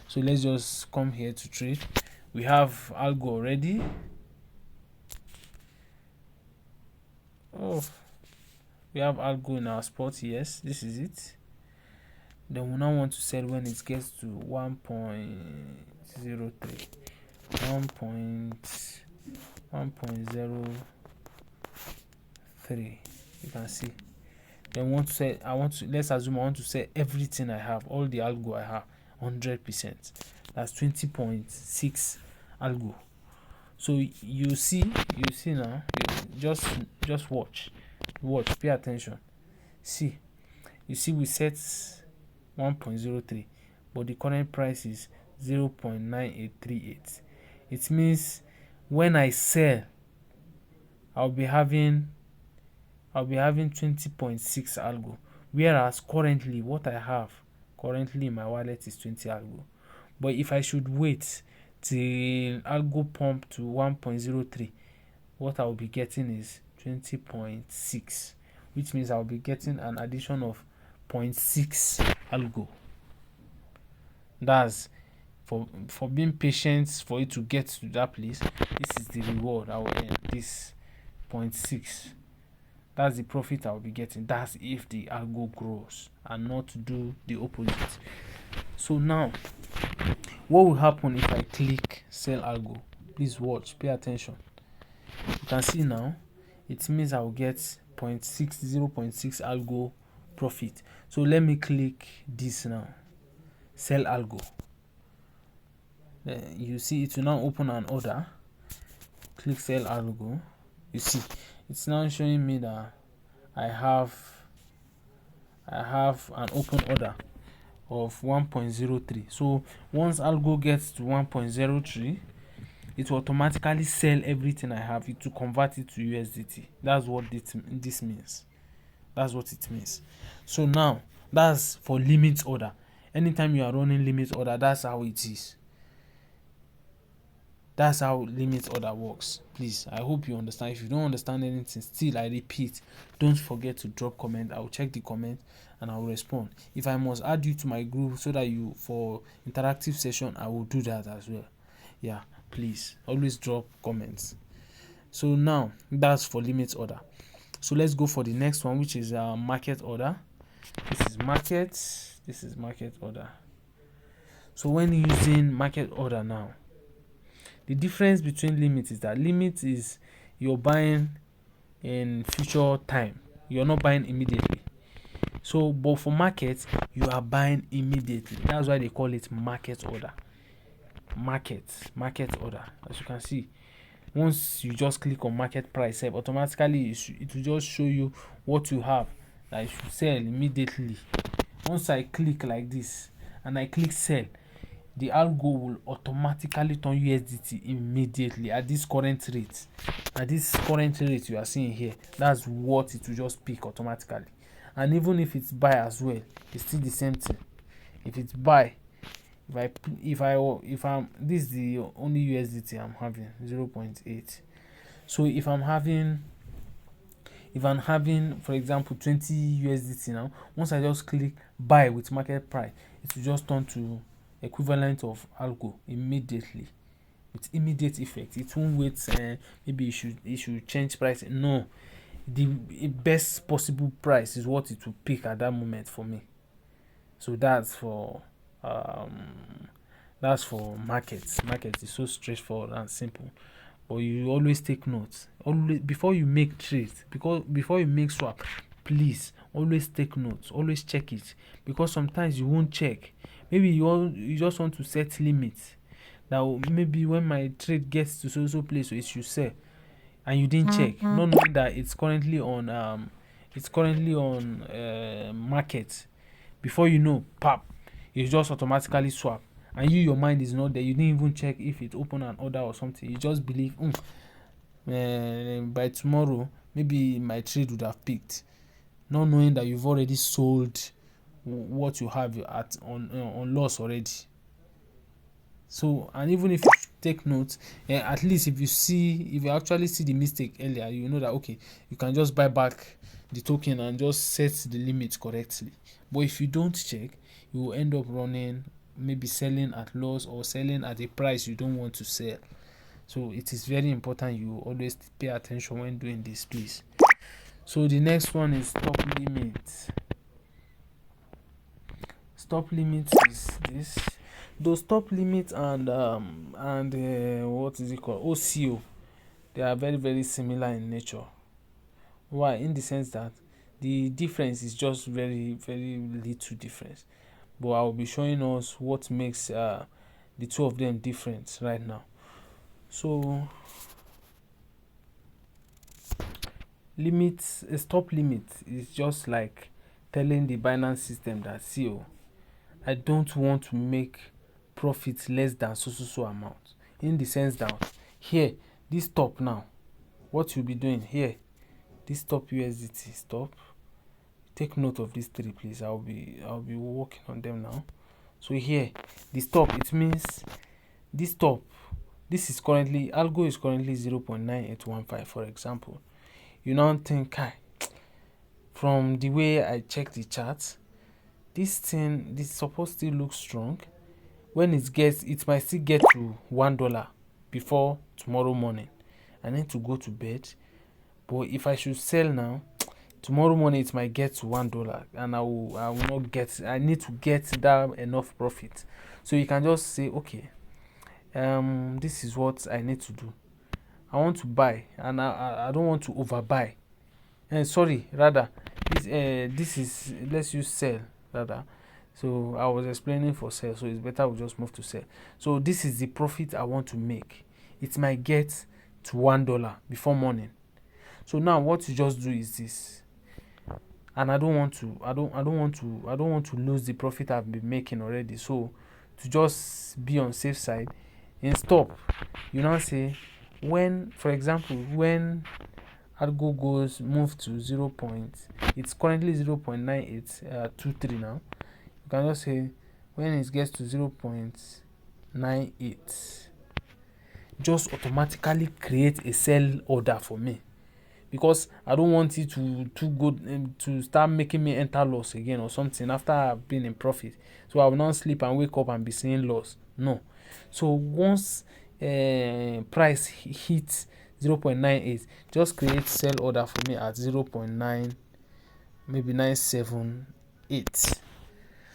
So let's just come here to trade. We have algo already. We have algo in our spot. Yes, this is it. Then we now want to sell when it gets to 1.03. 1.03. You can see then let's assume I want to sell everything I have, all the algo I have, 100%. That's 20.6 algo. So you see now, just watch, pay attention. See, you see we set 1.03, but the current price is 0.9838. It means when I sell, I'll be having 20.6 algo, whereas currently what I have currently in my wallet is 20 algo. But if I should wait till algo pump to 1.03, what I'll be getting is 20.6, which means I'll be getting an addition of 0.6 algo. That's for being patient for it to get to that place. This is the reward I will earn, this 0.6. That's the profit I'll be getting. That's if the algo grows, and not to do the opposite. So now, what will happen if I click sell algo? Please watch, pay attention. You can see now, it means I will get 0.6 algo profit. So let me click this now, sell algo. You see it will now open an order. Click sell algo. You see it's now showing me that I have an open order of 1.03. So once algo gets to 1.03, it will automatically sell everything I have. It will convert it to USDT. That's what this means. That's what it means. So now that's for limit order. Anytime you are running limit order, that's how it is. That's how limit order works. Please, I hope you understand. If you don't understand anything, still I repeat, don't forget to drop comment. I will check the comment and I will respond. If I must add you to my group so that you for interactive session, I will do that as well. Yeah, please always drop comments. So now that's for limit order. So let's go for the next one, which is market order. This is market order. So when using market order now, the difference between limit is that limit is you're buying in future time. You're not buying immediately. So, but for market, you are buying immediately. That's why they call it market order. Market order. As you can see, once you just click on market price, automatically it will just show you what you have that you should sell immediately. Once I click like this and I click sell, the algo will automatically turn USDT immediately at this current rate. At this current rate you are seeing here, that's what it will just pick automatically. And even if it's buy as well, it's still the same thing. If it's buy, if I'm this is the only USDT I'm having, 0.8. So if I'm having, for example 20 USDT now, once I just click buy with market price, it will just turn to equivalent of algo immediately, with immediate effect. It won't wait maybe you should change price. No, the best possible price is what it will pick at that moment for me. So that's for markets. Market is so straightforward and simple, but you always take notes. Always before you make trades, because before you make swap, please always take notes. Always check it, because sometimes you won't check. Maybe you just want to set limits. Now maybe when my trade gets to so place, so it should sell, and you didn't check, not knowing that it's currently on market. Before you know, pap, you just automatically swap, and your mind is not there. You didn't even check if it opened an order or something. You just believe by tomorrow maybe my trade would have picked, not knowing that you've already sold what you have at on loss already. So, and even if you take notes, at least if you actually see the mistake earlier, you know that okay, you can just buy back the token and just set the limit correctly. But if you don't check, you will end up running, maybe selling at loss or selling at a price you don't want to sell. So it is very important you always pay attention when doing this, please. So the next one is stop limit. Stop limit is this. Those stop limit and what is it called, OCO, they are very very similar in nature. Why? In the sense that the difference is just very little difference, but I'll be showing us what makes the two of them different right now. So limits, a stop limit is just like telling the Binance system that, see, I don't want to make profit less than so amount, in the sense that here, this stop now, what you'll be doing here, this stop USDT stop, take note of these three, please. I'll be working on them now. So here, the stop, it means this stop, this is currently, algo is currently 0.9815, for example. You now think, from the way I check the chart, this support still looks strong. When it might still get to $1 before tomorrow morning. I need to go to bed, but if I should sell now, tomorrow morning it might get to $1, and I will not get. I need to get that enough profit. So you can just say, okay, this is what I need to do. I want to buy, and I don't want to overbuy. This is, let's use sell rather. So I was explaining for sell, so it's better we just move to sell. So this is the profit I want to make. It might get to $1 before morning. So now what you just do is this, and I don't want to lose the profit I've been making already. So to just be on safe side, in stop, you now say, when, for example, when algo move to 0. It's currently 0.9823 now. You can just say, when it gets to 0.98, just automatically create a sell order for me, because I don't want it to go to start making me enter loss again or something after I've been in profit. So I will not sleep and wake up and be seeing loss. No. So once price hits 0.98, just create sell order for me at 0.9, maybe 978.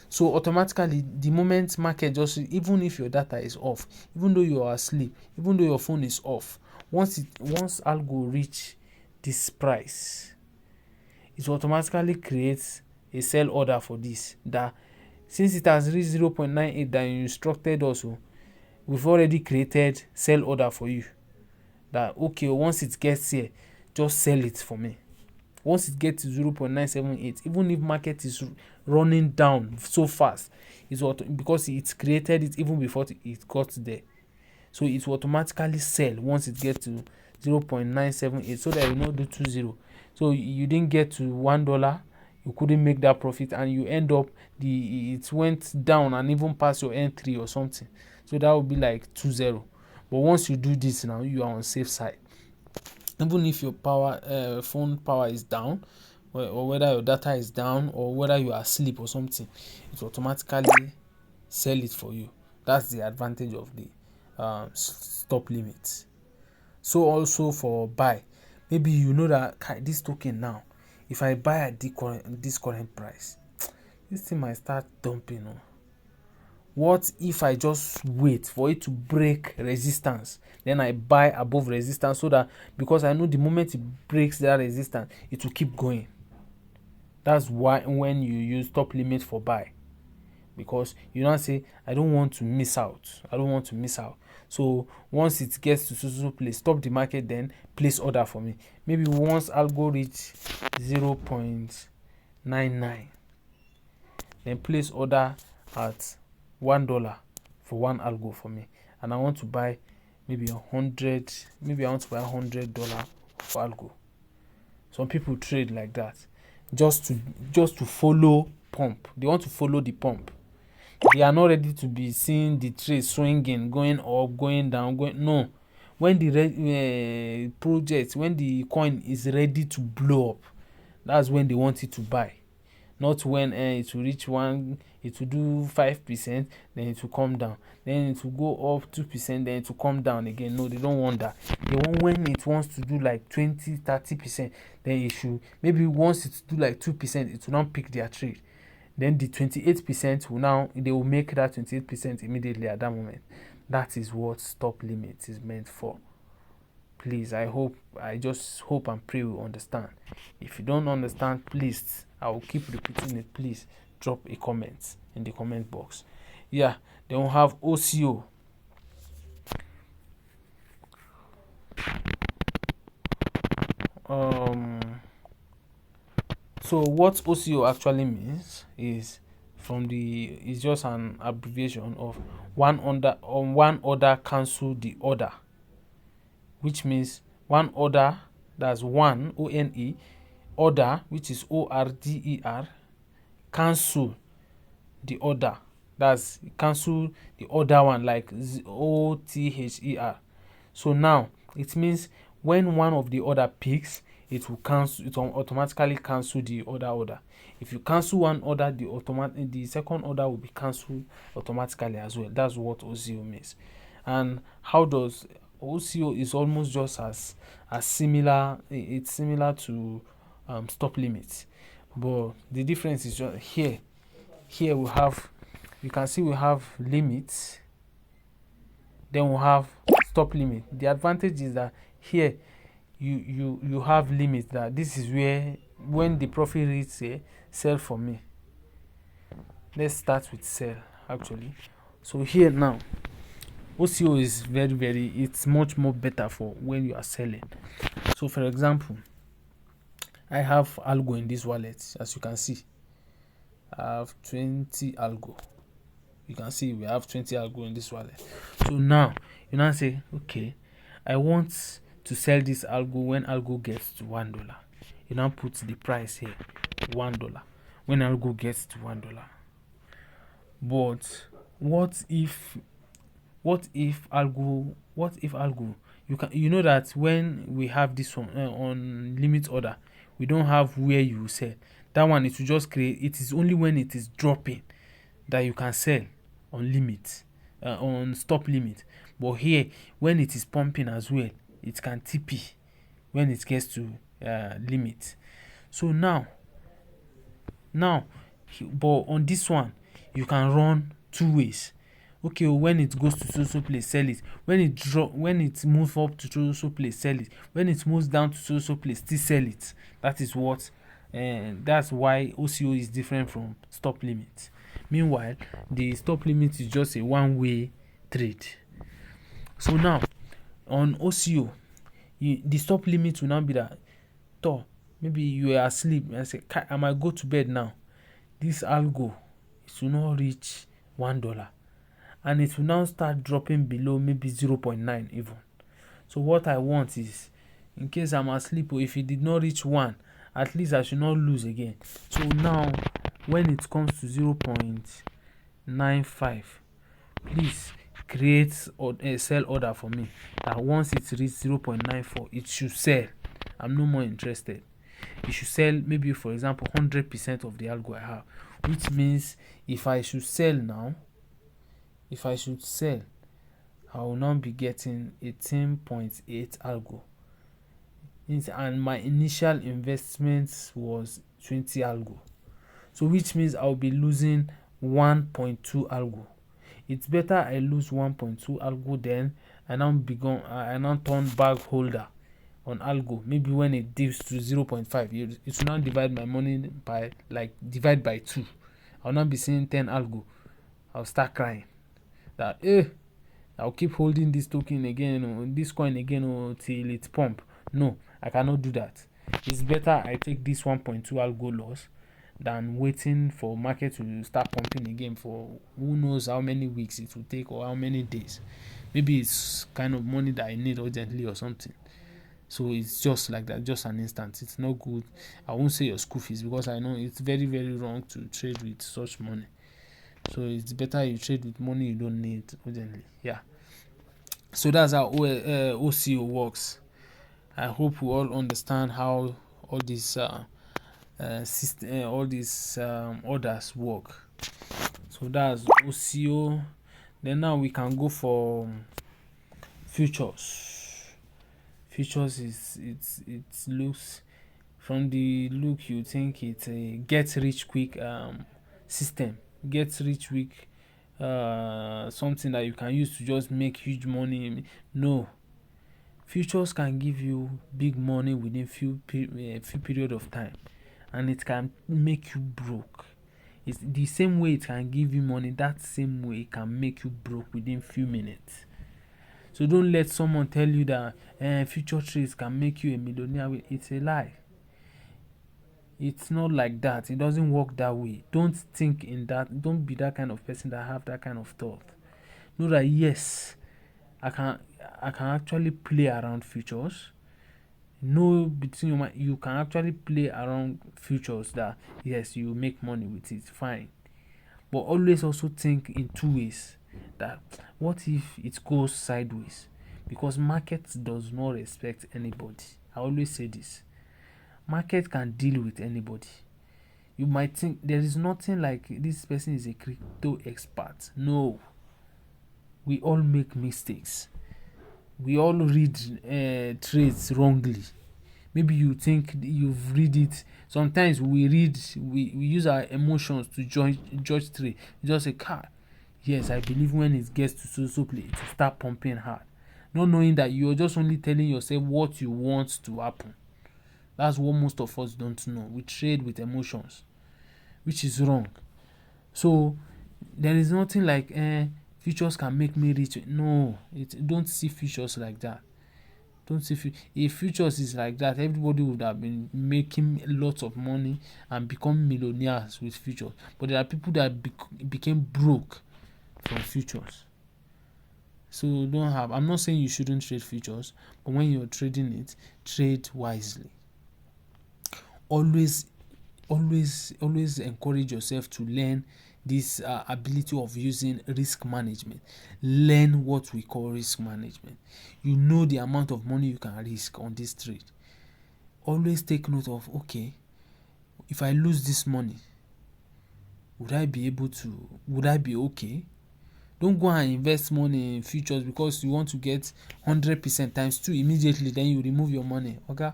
So automatically, the moment market just, even if your data is off, even though you are asleep, even though your phone is off, once algo reach this price, it automatically creates a sell order for this. That since it has reached 0.98 that you instructed also, we've already created sell order for you. That, okay, once it gets here, just sell it for me. Once it gets to 0.978, even if market is running down so fast, because it's created it even before it got there. So it will automatically sell once it gets to 0.978, so that you not do 20. So you didn't get to $1, you couldn't make that profit, and you end up it went down and even past your N3 or something. So that would be like 20. But once you do this now, you are on safe side. Even if your phone power is down, or whether your data is down, or whether you are asleep or something, it will automatically sell it for you. That's the advantage of the stop limit. So also for buy, maybe you know that this token now, if I buy at this current price, this thing might start dumping. What if I just wait for it to break resistance, then I buy above resistance, so that, because I know the moment it breaks that resistance, it will keep going. That's why when you use stop limit for buy, because you don't say, I don't want to miss out. So once it gets to so place, stop the market, then place order for me. Maybe once algo reach 0.99, then place order at $1 for one algo for me, and I want to buy maybe 100. Maybe I want to buy $100 for algo. Some people trade like that, just to follow pump. They want to follow the pump. They are not ready to be seeing the trade swinging, going up, going down, no. When the project, when the coin is ready to blow up, that's when they want it to buy. Not when it will reach one, it will do 5%, then it will come down, then it will go up 2%, then it will come down again. No, they don't want that. They want, when it wants to do like 20-30%, then it should, maybe once it do like 2%, it will not pick their trade. Then the 28% they will make that 28% immediately at that moment. That is what stop limit is meant for. please, I just hope and pray you understand. If you don't understand, please, I will keep repeating it. Please drop a comment in the comment box. Yeah, then we'll have OCO. So what OCO actually means is just an abbreviation of one order cancel the order, which means one order, that's one ONE, order, which is ORDER, cancel the order, that's cancel the other one, like OTHER. So now it means when one of the order picks, it will automatically cancel the other order. If you cancel one order, the second order will be cancelled automatically as well. That's what OCO means. And how does OCO is almost just as similar. It's similar to stop limits, but the difference is just here we have, you can see we have limits, then we have stop limit. The advantage is that here you have limits, that this is where when the profit reaches sell for me. Let's start with sell actually. So here now, OCO is it's much more better for when you are selling. So for example, I have algo in this wallet. As you can see, I have 20 algo. You can see we have 20 algo in this wallet. So now you now say, okay, I want to sell this algo when algo gets to $1. You now put the price here, $1, when algo gets to $1. But what if algo, you know that when we have this one on limit order, we don't have where you sell. That one, it will just create, it is only when it is dropping that you can sell on limit, on stop limit. But here, when it is pumping as well, it can TP when it gets to limit. So now, but on this one, you can run two ways. Okay, when it goes to so place, sell it. When it moves up to so place, sell it. When it moves down to so place, still sell it. That is what, that's why OCO is different from stop limit. Meanwhile, the stop limit is just a one-way trade. So now, on OCO, the stop limit will now be that, maybe you are asleep and say, I might go to bed now. This algo, it will not reach $1. And it will now start dropping below maybe 0.9 even. So what I want is, in case I'm asleep, or if it did not reach 1, at least I should not lose again. So now, when it comes to 0.95, please create a sell order for me, that once it reaches 0.94, it should sell. I'm no more interested. It should sell, maybe for example 100% of the algo I have, which means if I should sell, I will now be getting 18.8 algo, and my initial investment was 20 algo. So which means I'll be losing 1.2 algo. It's better I lose 1.2 algo, then I now turn bag holder on algo. Maybe when it dips to 0.5, it will now divide my money by, divide by 2. I'll now be seeing 10 algo. I'll start crying that I'll keep holding this token again, or this coin again, or till it pump. No, I cannot do that. It's better I take this 1.2 algo loss than waiting for market to start pumping again for who knows how many weeks it will take, or how many days. Maybe it's kind of money that I need urgently or something. So it's just like that, just an instant. It's not good. I won't say your school fees, because I know it's very, very wrong to trade with such money. So it's better you trade with money you don't need urgently. Yeah. So that's how OCO works. I hope we all understand how all these orders work. So that's OCO. Then now we can go for futures. Futures it looks, from the look you think it's a get rich quick system. Get rich quick, something that you can use to just make huge money. No, Futures can give you big money within few period of time, and it can make you broke. It's the same way it can give you money, that same way it can make you broke within few minutes. So don't let someone tell you that future trades can make you a millionaire. It's a lie. It's not like that. It doesn't work that way. Don't think in that. Don't be that kind of person that have that kind of thought. Know that yes, I can actually play around futures. Know between your mind, you can actually play around futures that yes, you make money with it, fine. But always also think in two ways. That what if it goes sideways? Because market does not respect anybody. I always say this. Market can deal with anybody. You might think there is nothing like this person is a crypto expert. No. We all make mistakes. We all read trades wrongly. Maybe you think you've read it. Sometimes we use our emotions to judge trade. Just a car. Yes, I believe when it gets to so play, it will start pumping hard. Not knowing that you're just only telling yourself what you want to happen. That's what most of us don't know. We trade with emotions, which is wrong. So there is nothing like futures can make me rich. No, don't see futures like that. Don't see if futures is like that, everybody would have been making lots of money and become millionaires with futures. But there are people that became broke from futures. So I'm not saying you shouldn't trade futures, but when you're trading it, trade wisely. Always encourage yourself to learn this ability of using risk management. Learn what we call risk management. You know the amount of money you can risk on this trade. Always take note of, okay, if I lose this money, would I be okay? Don't go and invest money in futures because you want to get 100% times 2 immediately, then you remove your money. Okay,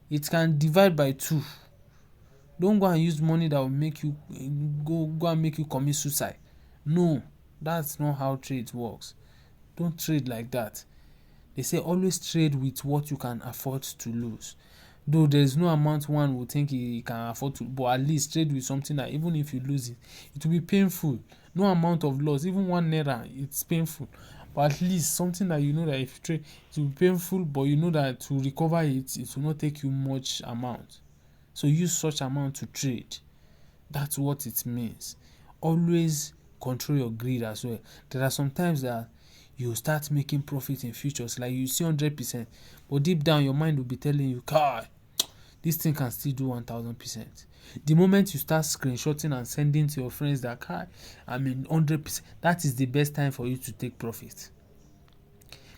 it can divide by 2. Don't go and use money that will make you go and make you commit suicide. No, that's not how trade works. Don't trade like that. They say always trade with what you can afford to lose. Though there is no amount one will think he can afford to, but at least trade with something that even if you lose it, it will be painful. No amount of loss, even 1 naira, it's painful. But at least something that you know that if you trade, it will be painful, but you know that to recover it, it will not take you much amount. So use such amount to trade. That's what it means. Always control your greed as well. There are some times that you start making profit in futures, like you see 100%, but deep down your mind will be telling you, God, this thing can still do 1000%. The moment you start screenshotting and sending to your friends that, God, I mean 100%, that is the best time for you to take profit.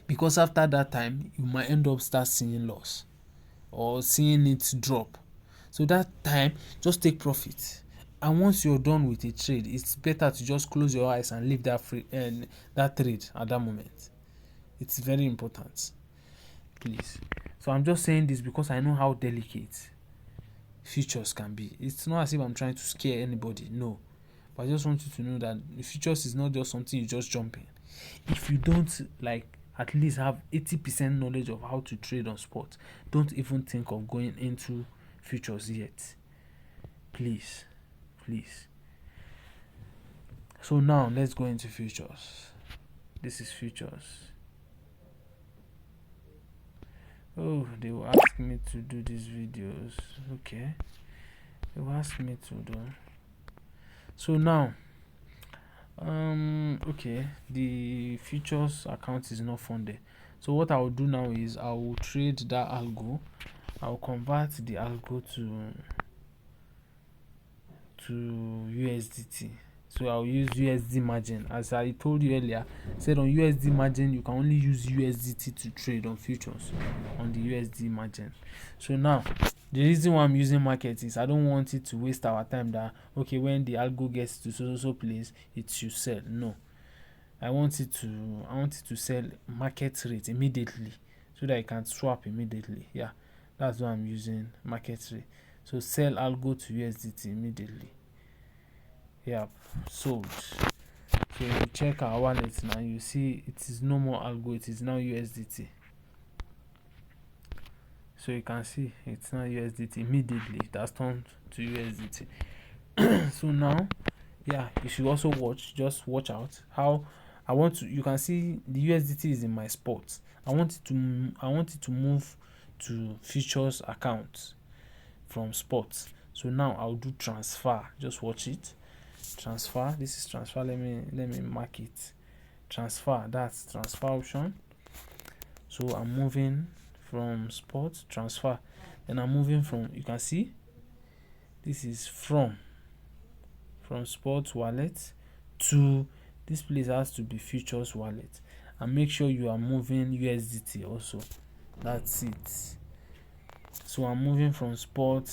Because after that time, you might end up start seeing loss or seeing it drop. So that time, just take profit. And once you're done with a trade, it's better to just close your eyes and leave that that trade at that moment. It's very important, please. So I'm just saying this because I know how delicate futures can be. It's not as if I'm trying to scare anybody, no. But I just want you to know that futures is not just something you just jump in. If you don't at least have 80% knowledge of how to trade on spot, don't even think of going into futures yet. Please. So now let's go into futures. This is futures. Oh, they will ask me to do these videos. Okay, they will ask me to do. So now okay, the futures account is not funded. So what I will do now is I will trade that algo. I will convert the algo to USDT. So I'll use USD Margin. As I told you earlier, said on USD Margin you can only use USDT to trade on futures on the USD Margin. So now the reason why I'm using market is I don't want it to waste our time that okay, when the algo gets to so place it should sell. No, I want it to sell market rate immediately so that I can swap immediately. Yeah, that's why I'm using market rate. So sell algo to USDT immediately. Yeah, sold. So you check our wallet now, you see it is no more algo, it is now USDT. So you can see it's not USDT. Immediately it has turned to USDT. So now, yeah, you should also just watch out how I want to. You can see the USDT is in my spot. I want it to move to futures account from spot. So now I'll do transfer. Just watch it. Transfer. This is transfer. Let me mark it. Transfer. That's transfer option. So I'm moving from spot transfer. Then I'm moving from. You can see this is from spot wallet to this place has to be futures wallet, and make sure you are moving USDT also. That's it. So I'm moving from spot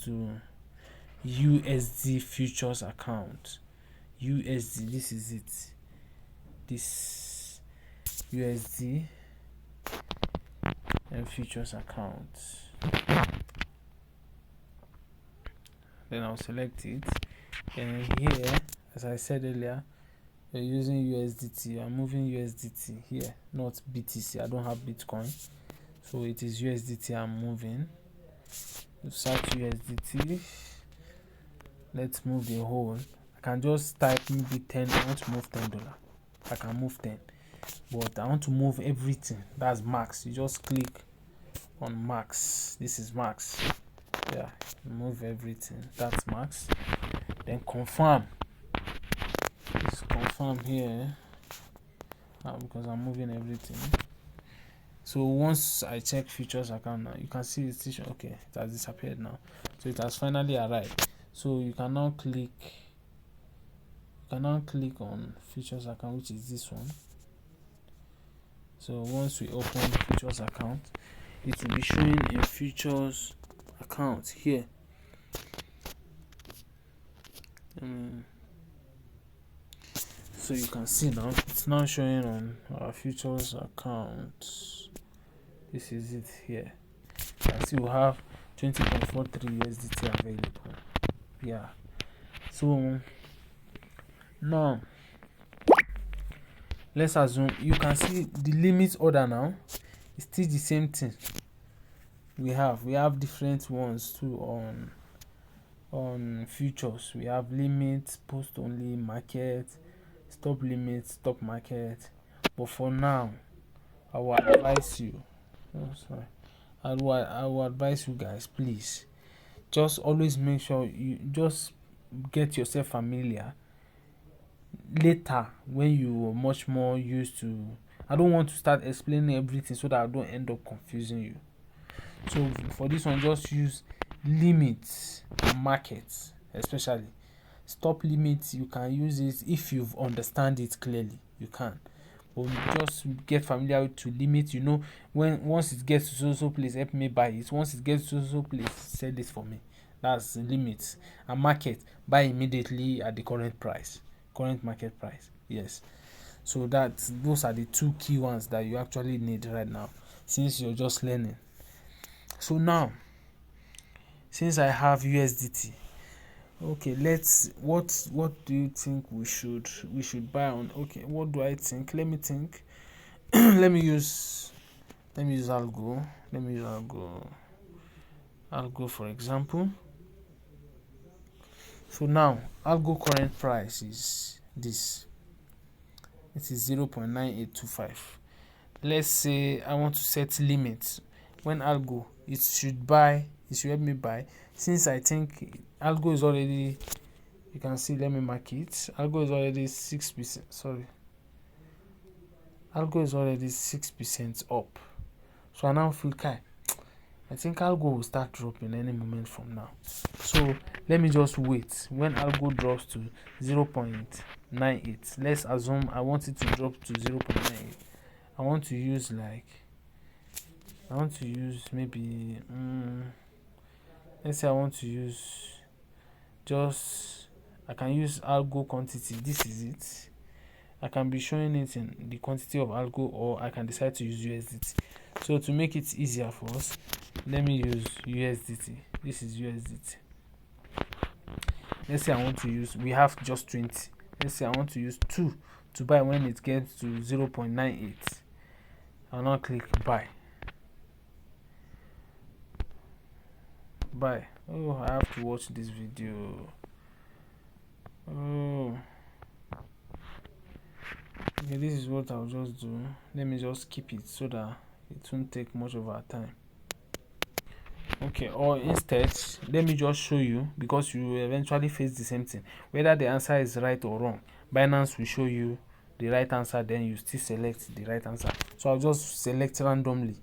to USD futures account. USD, this is it. This USD and futures account. Then I'll select it, and here, as I said earlier, you're using USDT. I'm moving USDT here, not BTC. I don't have Bitcoin, so it is USDT I'm moving. Search USDT. Let's move the whole. I can just type maybe 10. I want to move $10. I can move 10, but I want to move everything. That's max. You just click on max. This is max. Yeah, move everything. That's max. Then confirm. Let's confirm here because I'm moving everything. So once I check futures account now, you can see it's okay. It has disappeared now. So it has finally arrived. So you can now click. On futures account, which is this one. So once we open futures account, it will be showing in futures account here. So you can see now it's now showing on our futures account. This is it here. You can see we have 20.43 USDT available. Yeah. So now let's assume you can see the limit order now. It's still the same thing. We have different ones too on futures. We have limit, post only, market, stop limit, stop market. But for now, I will advise you. I will advise you guys, please, just always make sure you just get yourself familiar. Later, when you are much more used to, I don't want to start explaining everything so that I don't end up confusing you. So for this one, just use limits and markets, especially. Stop limits, you can use it if you understand it clearly. You can. But just get familiar to limit. Once it gets to so place, help me buy it. Once it gets to so place, sell it for me. That's the limits. And market, buy immediately at the current market price. Yes. So those are the two key ones that you actually need right now, since you're just learning. So now, since I have USDT, okay, what do you think we should buy on? Okay, what do I think? Let me think. let me use Algo. Algo for example. So now Algo current price is this. It is 0.9825. Let's say I want to set limits. When Algo, it should help me buy. Since I think Algo is already, you can see, let me mark it. Algo is already 6%. Sorry. Algo is already 6% up. So I now feel I think Algo will start dropping any moment from now. So let me just wait. When Algo drops to 0.98, let's assume I want it to drop to 0.98. I want to use maybe let's say I want to use I can use Algo quantity. This is it. I can be showing it in the quantity of Algo, or I can decide to use USDT. So to make it easier for us, let me use USDT. This is USDT. Let's say I want to use, we have just 20. Let's say I want to use 2 to buy when it gets to 0.98. I'll now click buy. Oh, I have to watch this video. Oh, okay, this is what I'll just do. Let me just keep it so that it won't take much of our time. Okay, or instead, let me just show you, because you will eventually face the same thing. Whether the answer is right or wrong, Binance will show you the right answer, then you still select the right answer. So I'll just select randomly,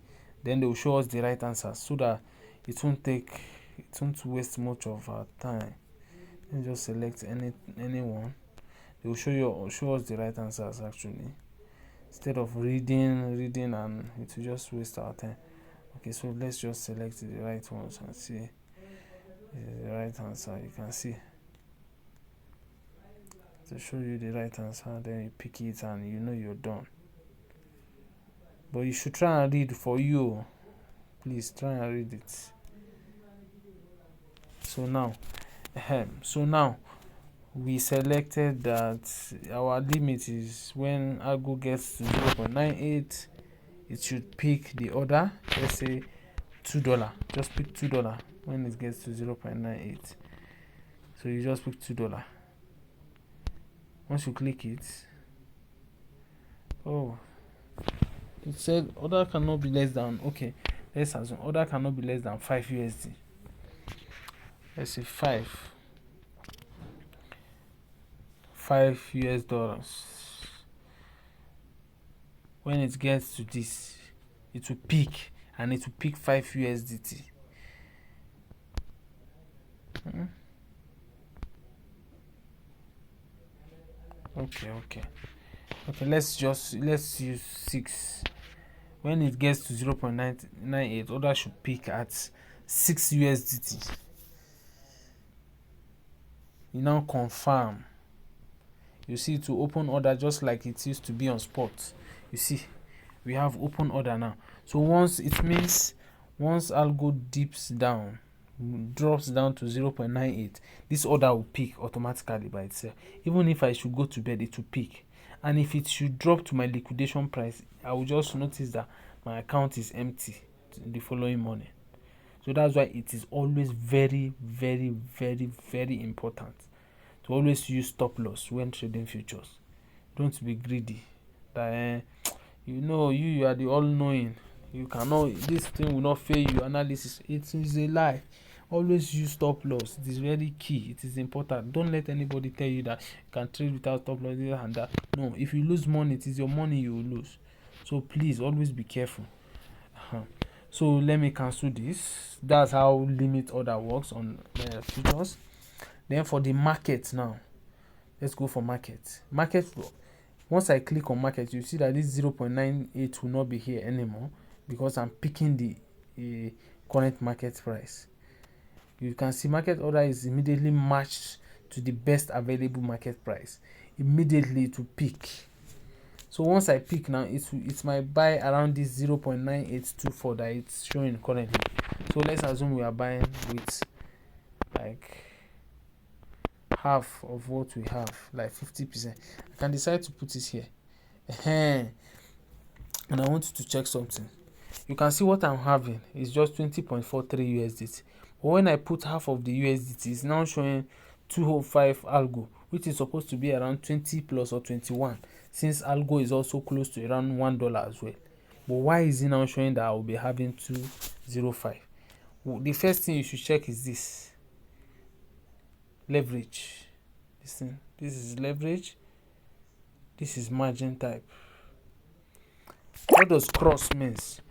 then they will show us the right answer so that it won't waste much of our time. Let me just select anyone. They will show us the right answers actually, instead of reading and it will just waste our time. Okay, so let's just select the right ones and see the right answer. You can see to show you the right answer, then you pick it and you know you're done. But you should try and read for you. Please try and read it. So now we selected that our limit is when algo gets to 0.98, it should pick the order. Let's say $2. Just pick $2 when it gets to 0.98. So you just pick $2. Once you click it, oh, it said order cannot be less than, okay, let's assume order cannot be less than 5 USD. Let's say 5 US dollars. When it gets to this, it will pick, and it will pick 5 USDT. Okay, let's use 6. When it gets to 0.998, order should pick at 6 USDT. You now confirm. You see, to open order, just like it used to be on spot. You see, we have open order now. So once algo drops down to 0.98, this order will pick automatically by itself. Even if I should go to bed, it will pick. And if it should drop to my liquidation price, I will just notice that my account is empty the following morning. So that's why it is always very, very, very, very important to always use stop loss when trading futures. Don't be greedy. That you are the all-knowing. You cannot. This thing will not fail you. Analysis. It is a lie. Always use stop loss. It is very key. It is important. Don't let anybody tell you that you can trade without stop loss and that. No. If you lose money, it is your money you will lose. So please always be careful. So let me cancel this. That's how limit order works on futures. Then for the market now, let's go for market. Once I click on market, you see that this 0.98 will not be here anymore because I'm picking the current market price. You can see market order is immediately matched to the best available market price. Immediately it will pick. So once I pick now, it might buy around this 0.9824 that it's showing currently. So let's assume we are buying with like half of what we have, like 50%. I can decide to put it here. And I want you to check something. You can see what I'm having is just 20.43 USDT. But when I put half of the USDT, it's now showing 205 algo, which is supposed to be around 20 plus or 21, since algo is also close to around $1 as well. But why is it now showing that I will be having 205? Well, the first thing you should check is this leverage. This is leverage. This is margin type. What does cross means?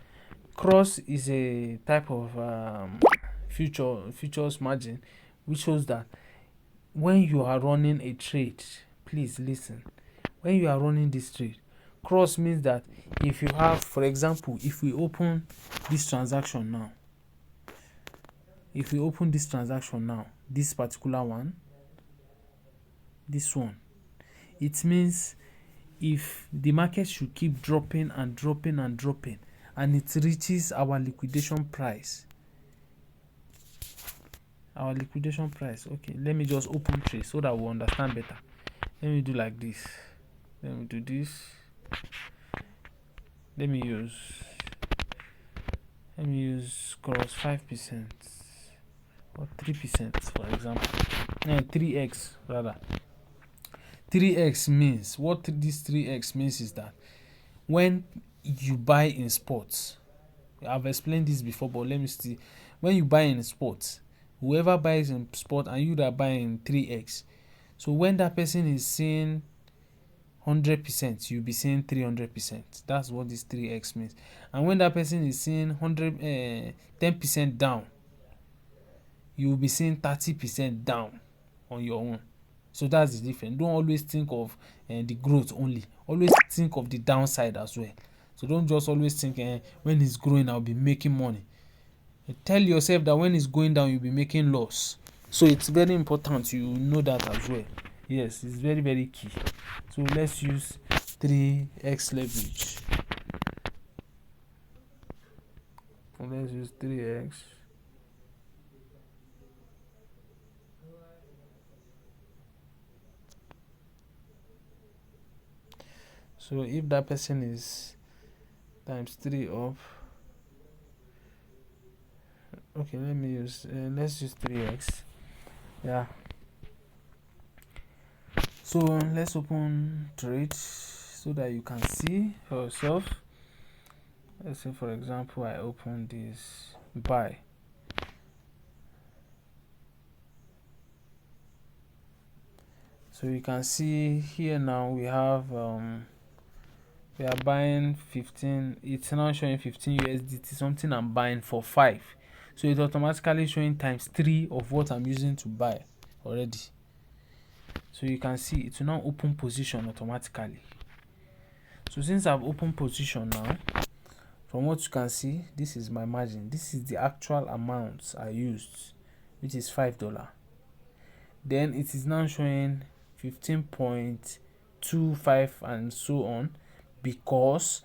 Cross is a type of futures margin, which shows that when you are running a trade, please listen. When you are running this trade, cross means that if you have, for example, if we open this transaction now, this particular one, this one, it means if the market should keep dropping and dropping and dropping and it reaches our liquidation price, okay, let me just open trade so that we understand better. Let me do like this. Let me do this. let me use cross 5% or 3%, for example. 3x rather. 3x means, what this 3x means is that when you buy in sports, I've explained this before, but let me see. When you buy in sports, whoever buys in sport and you that buy in 3x, so when that person is seeing 100%, you'll be seeing 300%. That's what this 3x means. And when that person is seeing 10% down, you'll be seeing 30% down on your own. So that's the difference. Don't always think of the growth only. Always think of the downside as well. So don't just always think when it's growing, I'll be making money. Tell yourself that when it's going down, you'll be making loss. So it's very important you know that as well. Yes, it's very, very key. So let's use 3x leverage. So let's use 3x. So if that person is times 3 up, okay, let's use 3x. Yeah. So let's open trade so that you can see for yourself. Let's say, for example, I open this buy. So you can see here now we have we are buying 15. It's now showing 15 USDT, something I'm buying for 5. So it's automatically showing times 3 of what I'm using to buy already. So you can see it will now open position automatically. So since I've opened position now, from what you can see, this is my margin. This is the actual amount I used, which is $5. Then it is now showing 15.25 and so on, because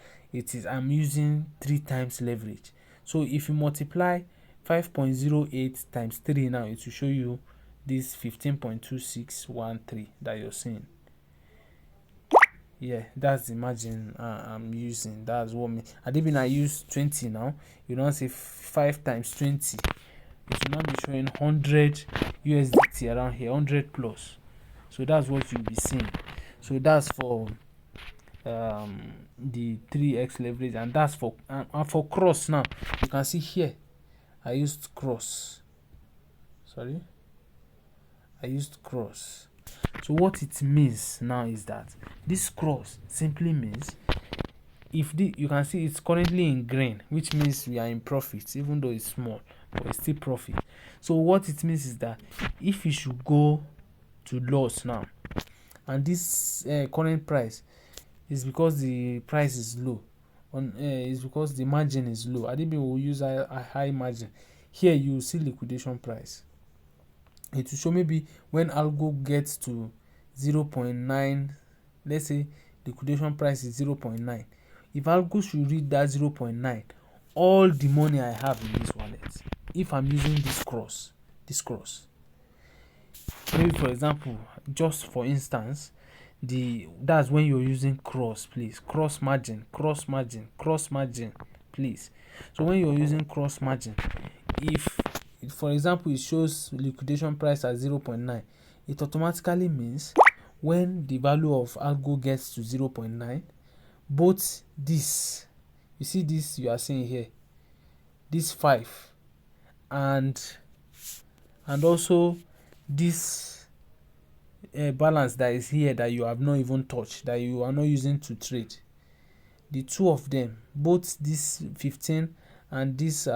I'm using 3 times leverage. So if you multiply 5.08 times 3 now, it will show you this 15.2613 that you're seeing. Yeah, that's the margin I'm using. That's what me. And even I use 20 now, you don't say 5 times 20, it will not be showing 100 USDT around here, 100 plus. So that's what you'll be seeing. So that's for the 3x leverage, and that's for cross. Now you can see here I used cross. So what it means now is that this cross simply means, if you can see it's currently in green, which means we are in profit, even though it's small, but it's still profit. So what it means is that if you should go to loss now, and this current price is because the price is low, is because the margin is low. Adibi will use a high margin. Here you will see liquidation price. It will show maybe when algo gets to 0.9, let's say liquidation price is 0.9. If algo should read that 0.9, all the money I have in this wallet, if I'm using this cross, maybe for example, just for instance, that's when you're using cross, please, cross margin, please. So when you're using cross margin, if for example it shows liquidation price at 0.9, it automatically means when the value of algo gets to 0.9, both this, you see this you are seeing here, this 5, and also this balance that is here that you have not even touched, that you are not using to trade, the two of them, both this 15 and this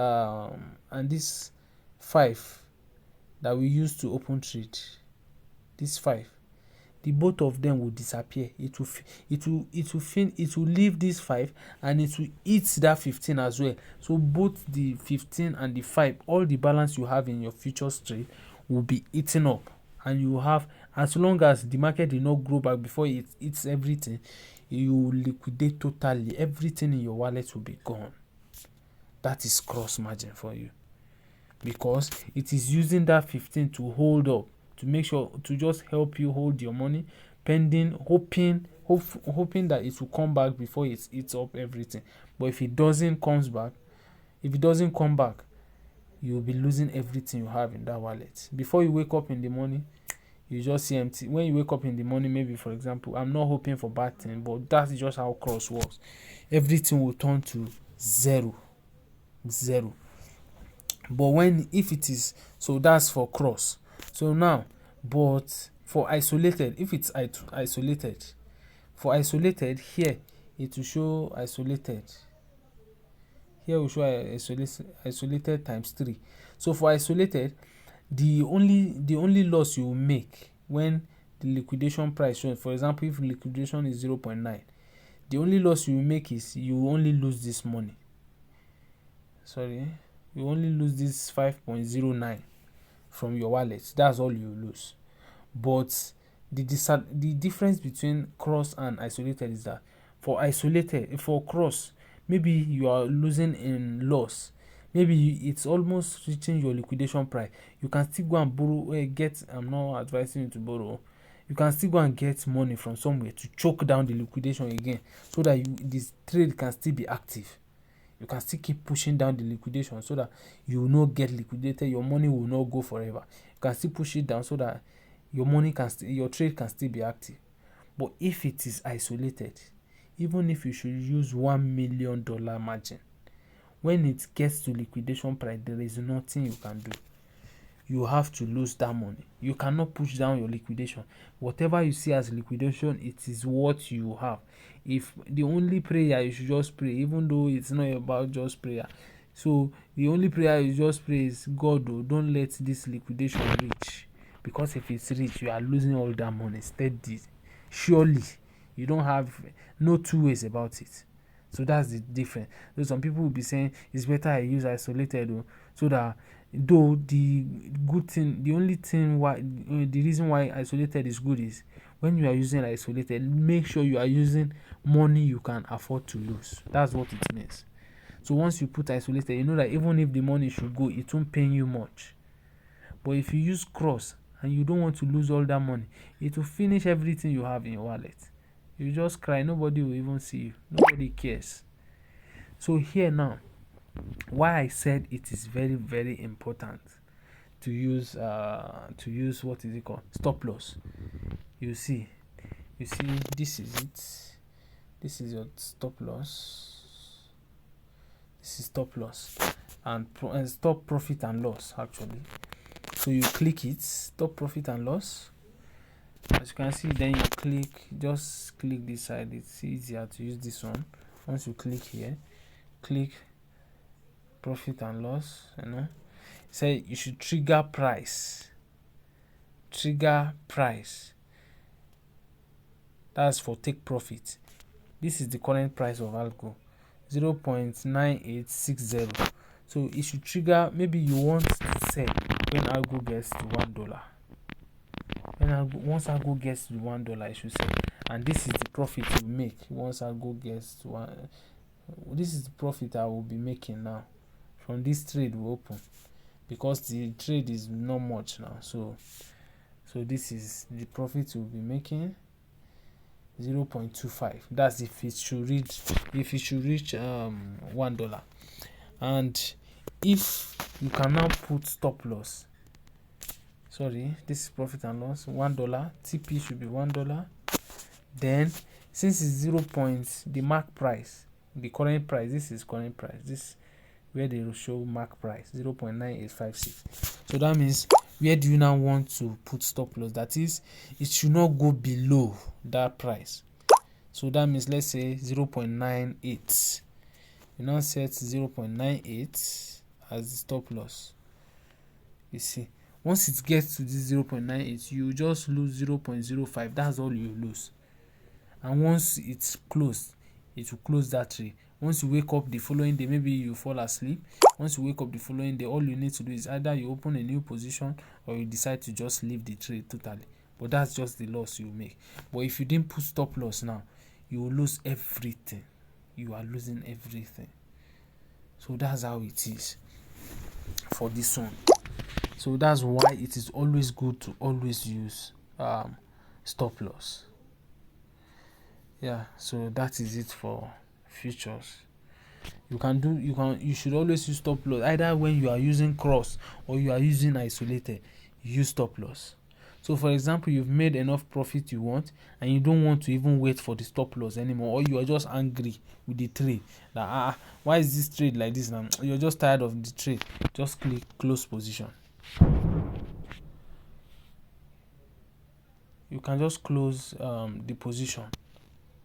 5 that we use to open trade, this 5, the both of them will disappear. It will leave this 5 and it will eat that 15 as well. So both the 15 and the 5, all the balance you have in your futures trade will be eaten up, and you will have, as long as the market did not grow back before it eats everything, you will liquidate totally. Everything in your wallet will be gone. That is cross margin for you, because it is using that 15 to hold up, to make sure, to just help you hold your money pending, hoping hoping that it will come back before it eats up everything. But if it doesn't come back, you'll be losing everything you have in that wallet. Before you wake up in the morning, you just see empty. When you wake up in the morning, maybe for example, I'm not hoping for bad thing, but that's just how cross works. Everything will turn to zero. But if it is, so that's for cross. So now, but for isolated, if it's isolated, for isolated, here it will show isolated. Here will show isolated times 3. So for isolated, the only loss you will make when the liquidation price shows, for example, if liquidation is 0.9, the only loss you will make is you will only lose this money. You only lose this 5.09 from your wallet. That's all you lose. But the difference between cross and isolated is that for cross, maybe you are losing in loss. Maybe it's almost reaching your liquidation price. You can still go and borrow. I'm not advising you to borrow. You can still go and get money from somewhere to choke down the liquidation again, so that this trade can still be active. You can still keep pushing down the liquidation so that you will not get liquidated. Your money will not go forever. You can still push it down so that your trade can still be active. But if it is isolated, even if you should use $1 million margin, when it gets to liquidation price, there is nothing you can do. You have to lose that money. You cannot push down your liquidation. Whatever you see as liquidation, it is what you have. If the only prayer you should just pray, even though it's not about just prayer. So the only prayer you just pray is, God, don't let this liquidation reach. Because if it's reach, you are losing all that money steady. Surely you don't have no two ways about it. So that's the difference. So some people will be saying it's better I use isolated, so that though the reason why isolated is good is when you are using isolated, make sure you are using money you can afford to lose. That's what it means. So once you put isolated, you know that even if the money should go, it won't pay you much. But if you use cross and you don't want to lose all that money, it will finish everything you have in your wallet. You just cry, nobody will even see you. Nobody cares. So here now, why I said it is very, very important to use what is it called? Stop loss. You see, this is it. This is your stop loss. This is stop loss and stop profit and loss actually. So you click it, stop profit and loss. As you can see, then you just click this side. It's easier to use this one. Once you click here, click profit and loss, say you should trigger price. That's for take profit. This is the current price of algo, 0.9860. So it should trigger. Maybe you want to sell when algo gets to $1. Once algo gets to $1, I should say, and this is the profit you make once algo gets to $1. This is the profit I will be making now from this trade we open, because the trade is not much now. So this is the profit we'll be making, 0.25. That's if it should reach $1. And if you can now put stop loss. This is profit and loss, $1. TP should be $1. Then since it's 0. The mark price, the current price, this is current price. This where they will show mark price, 0.9856. So that means, where do you now want to put stop loss? That is, it should not go below that price. So that means, let's say 0.98. You now set 0.98 as the stop loss. You see, once it gets to this 0.98, you just lose 0.05. That's all you lose. And once it's closed, it will close that trade. Once you wake up the following day, maybe you fall asleep. Once you wake up the following day, all you need to do is either you open a new position or you decide to just leave the trade totally. But that's just the loss you make. But if you didn't put stop loss now, you will lose everything. You are losing everything. So that's how it is for this one. So that's why it is always good to always use stop loss. Yeah, so that is it for futures. You should always use stop loss, either when you are using cross or you are using isolated. Use stop loss. So for example, you've made enough profit you want and you don't want to even wait for the stop loss anymore, or you are just angry with the trade that why is this trade like this now? You're just tired of the trade. Just click close position. You can just close the position.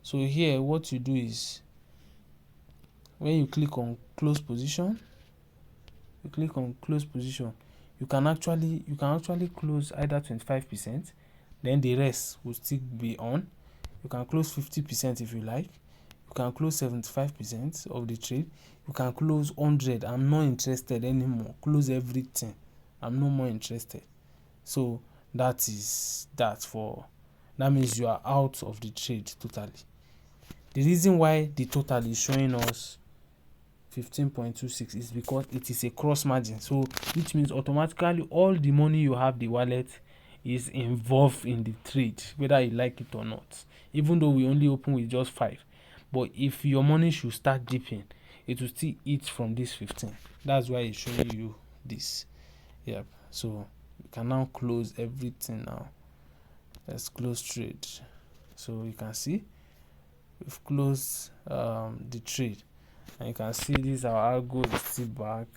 So here what you do is, when you click on close position, you can actually close either 25%, then the rest will still be on. You can close 50% if you like. You can close 75% of the trade. You can close 100. I'm not interested anymore. Close everything. I'm no more interested. So that means you are out of the trade totally. The reason why the total is showing us 15.26 is because it is a cross margin, so which means automatically all the money you have the wallet is involved in the trade, whether you like it or not. Even though we only open with just 5, but if your money should start dipping, it will still eat from this 15. That's why it's showing you this. Yep. So you can now close everything now. Let's close trade. So you can see we've closed the trade, and you can see this our algo is still back.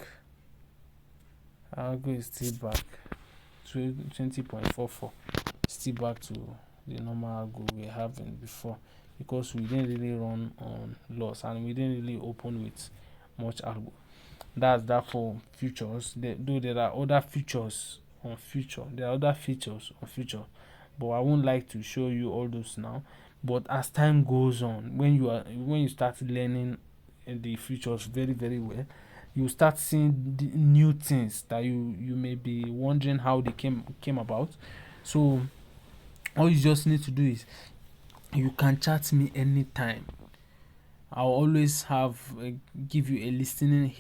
Algo is still back 20.44, still back to the normal algo we having before, because we didn't really run on loss and we didn't really open with much algo. That's that for futures. Though there are other features on future, but I won't like to show you all those now. But as time goes on, when you start learning the futures very very well, you start seeing the new things that you may be wondering how they came about. So all you just need to do is, you can chat me anytime. I'll always give you a listening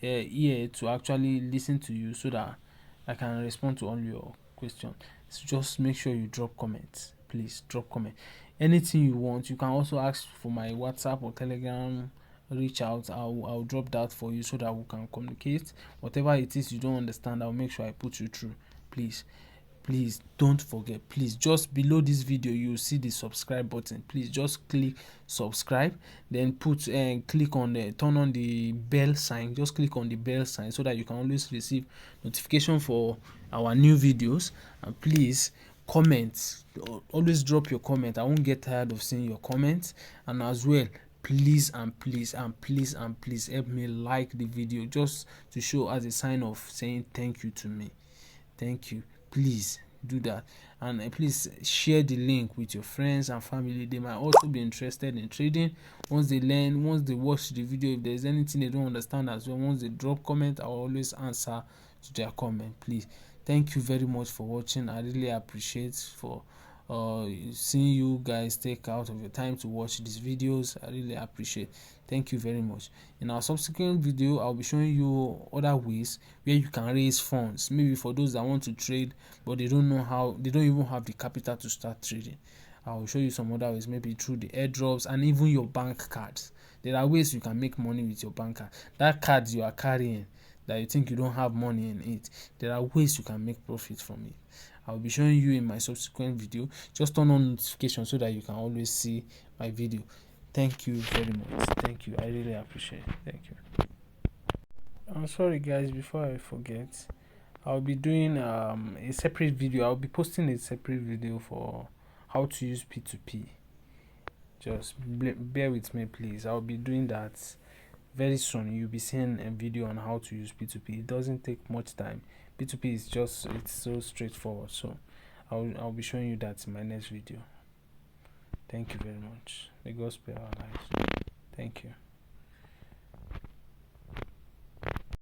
ear to actually listen to you, so that I can respond to all your questions. So just make sure you drop comments. Please drop comment. Anything you want, you can also ask for my WhatsApp or Telegram. Reach out. I'll drop that for you so that we can communicate. Whatever it is you don't understand, I'll make sure I put you through. Please don't forget. Please, just below this video you see the subscribe button. Please just click subscribe, then click on turn on the bell sign. Just click on the bell sign so that you can always receive notification for our new videos. And please comment. Always drop your comment. I won't get tired of seeing your comments. And as well, please help me like the video, just to show as a sign of saying thank you to me. Thank you. Please do that. And please share the link with your friends and family. They might also be interested in trading. Once they watch the video, if there's anything they don't understand as well, once they drop comment, I'll always answer to their comment. Please, thank you very much for watching. I really appreciate for seeing you guys take out of your time to watch these videos. I really appreciate. Thank you very much. In our subsequent video, I'll be showing you other ways where you can raise funds, maybe for those that want to trade but they don't know how, they don't even have the capital to start trading. I will show you some other ways, maybe through the airdrops and even your bank cards. There are ways you can make money with your bank card. That card you are carrying that you think you don't have money in it, there are ways you can make profit from it. I'll be showing you in my subsequent video. Just turn on notifications so that you can always see my video. Thank you very much. Thank you. I really appreciate it. Thank you. I'm sorry guys, before I forget, I'll be doing a separate video. I'll be posting a separate video for how to use P2P. Just bear with me please. I'll be doing that very soon. You'll be seeing a video on how to use P2P. It doesn't take much time. P2P is it's so straightforward. So I'll be showing you that in my next video. Thank you very much. May God spare our lives. Thank you.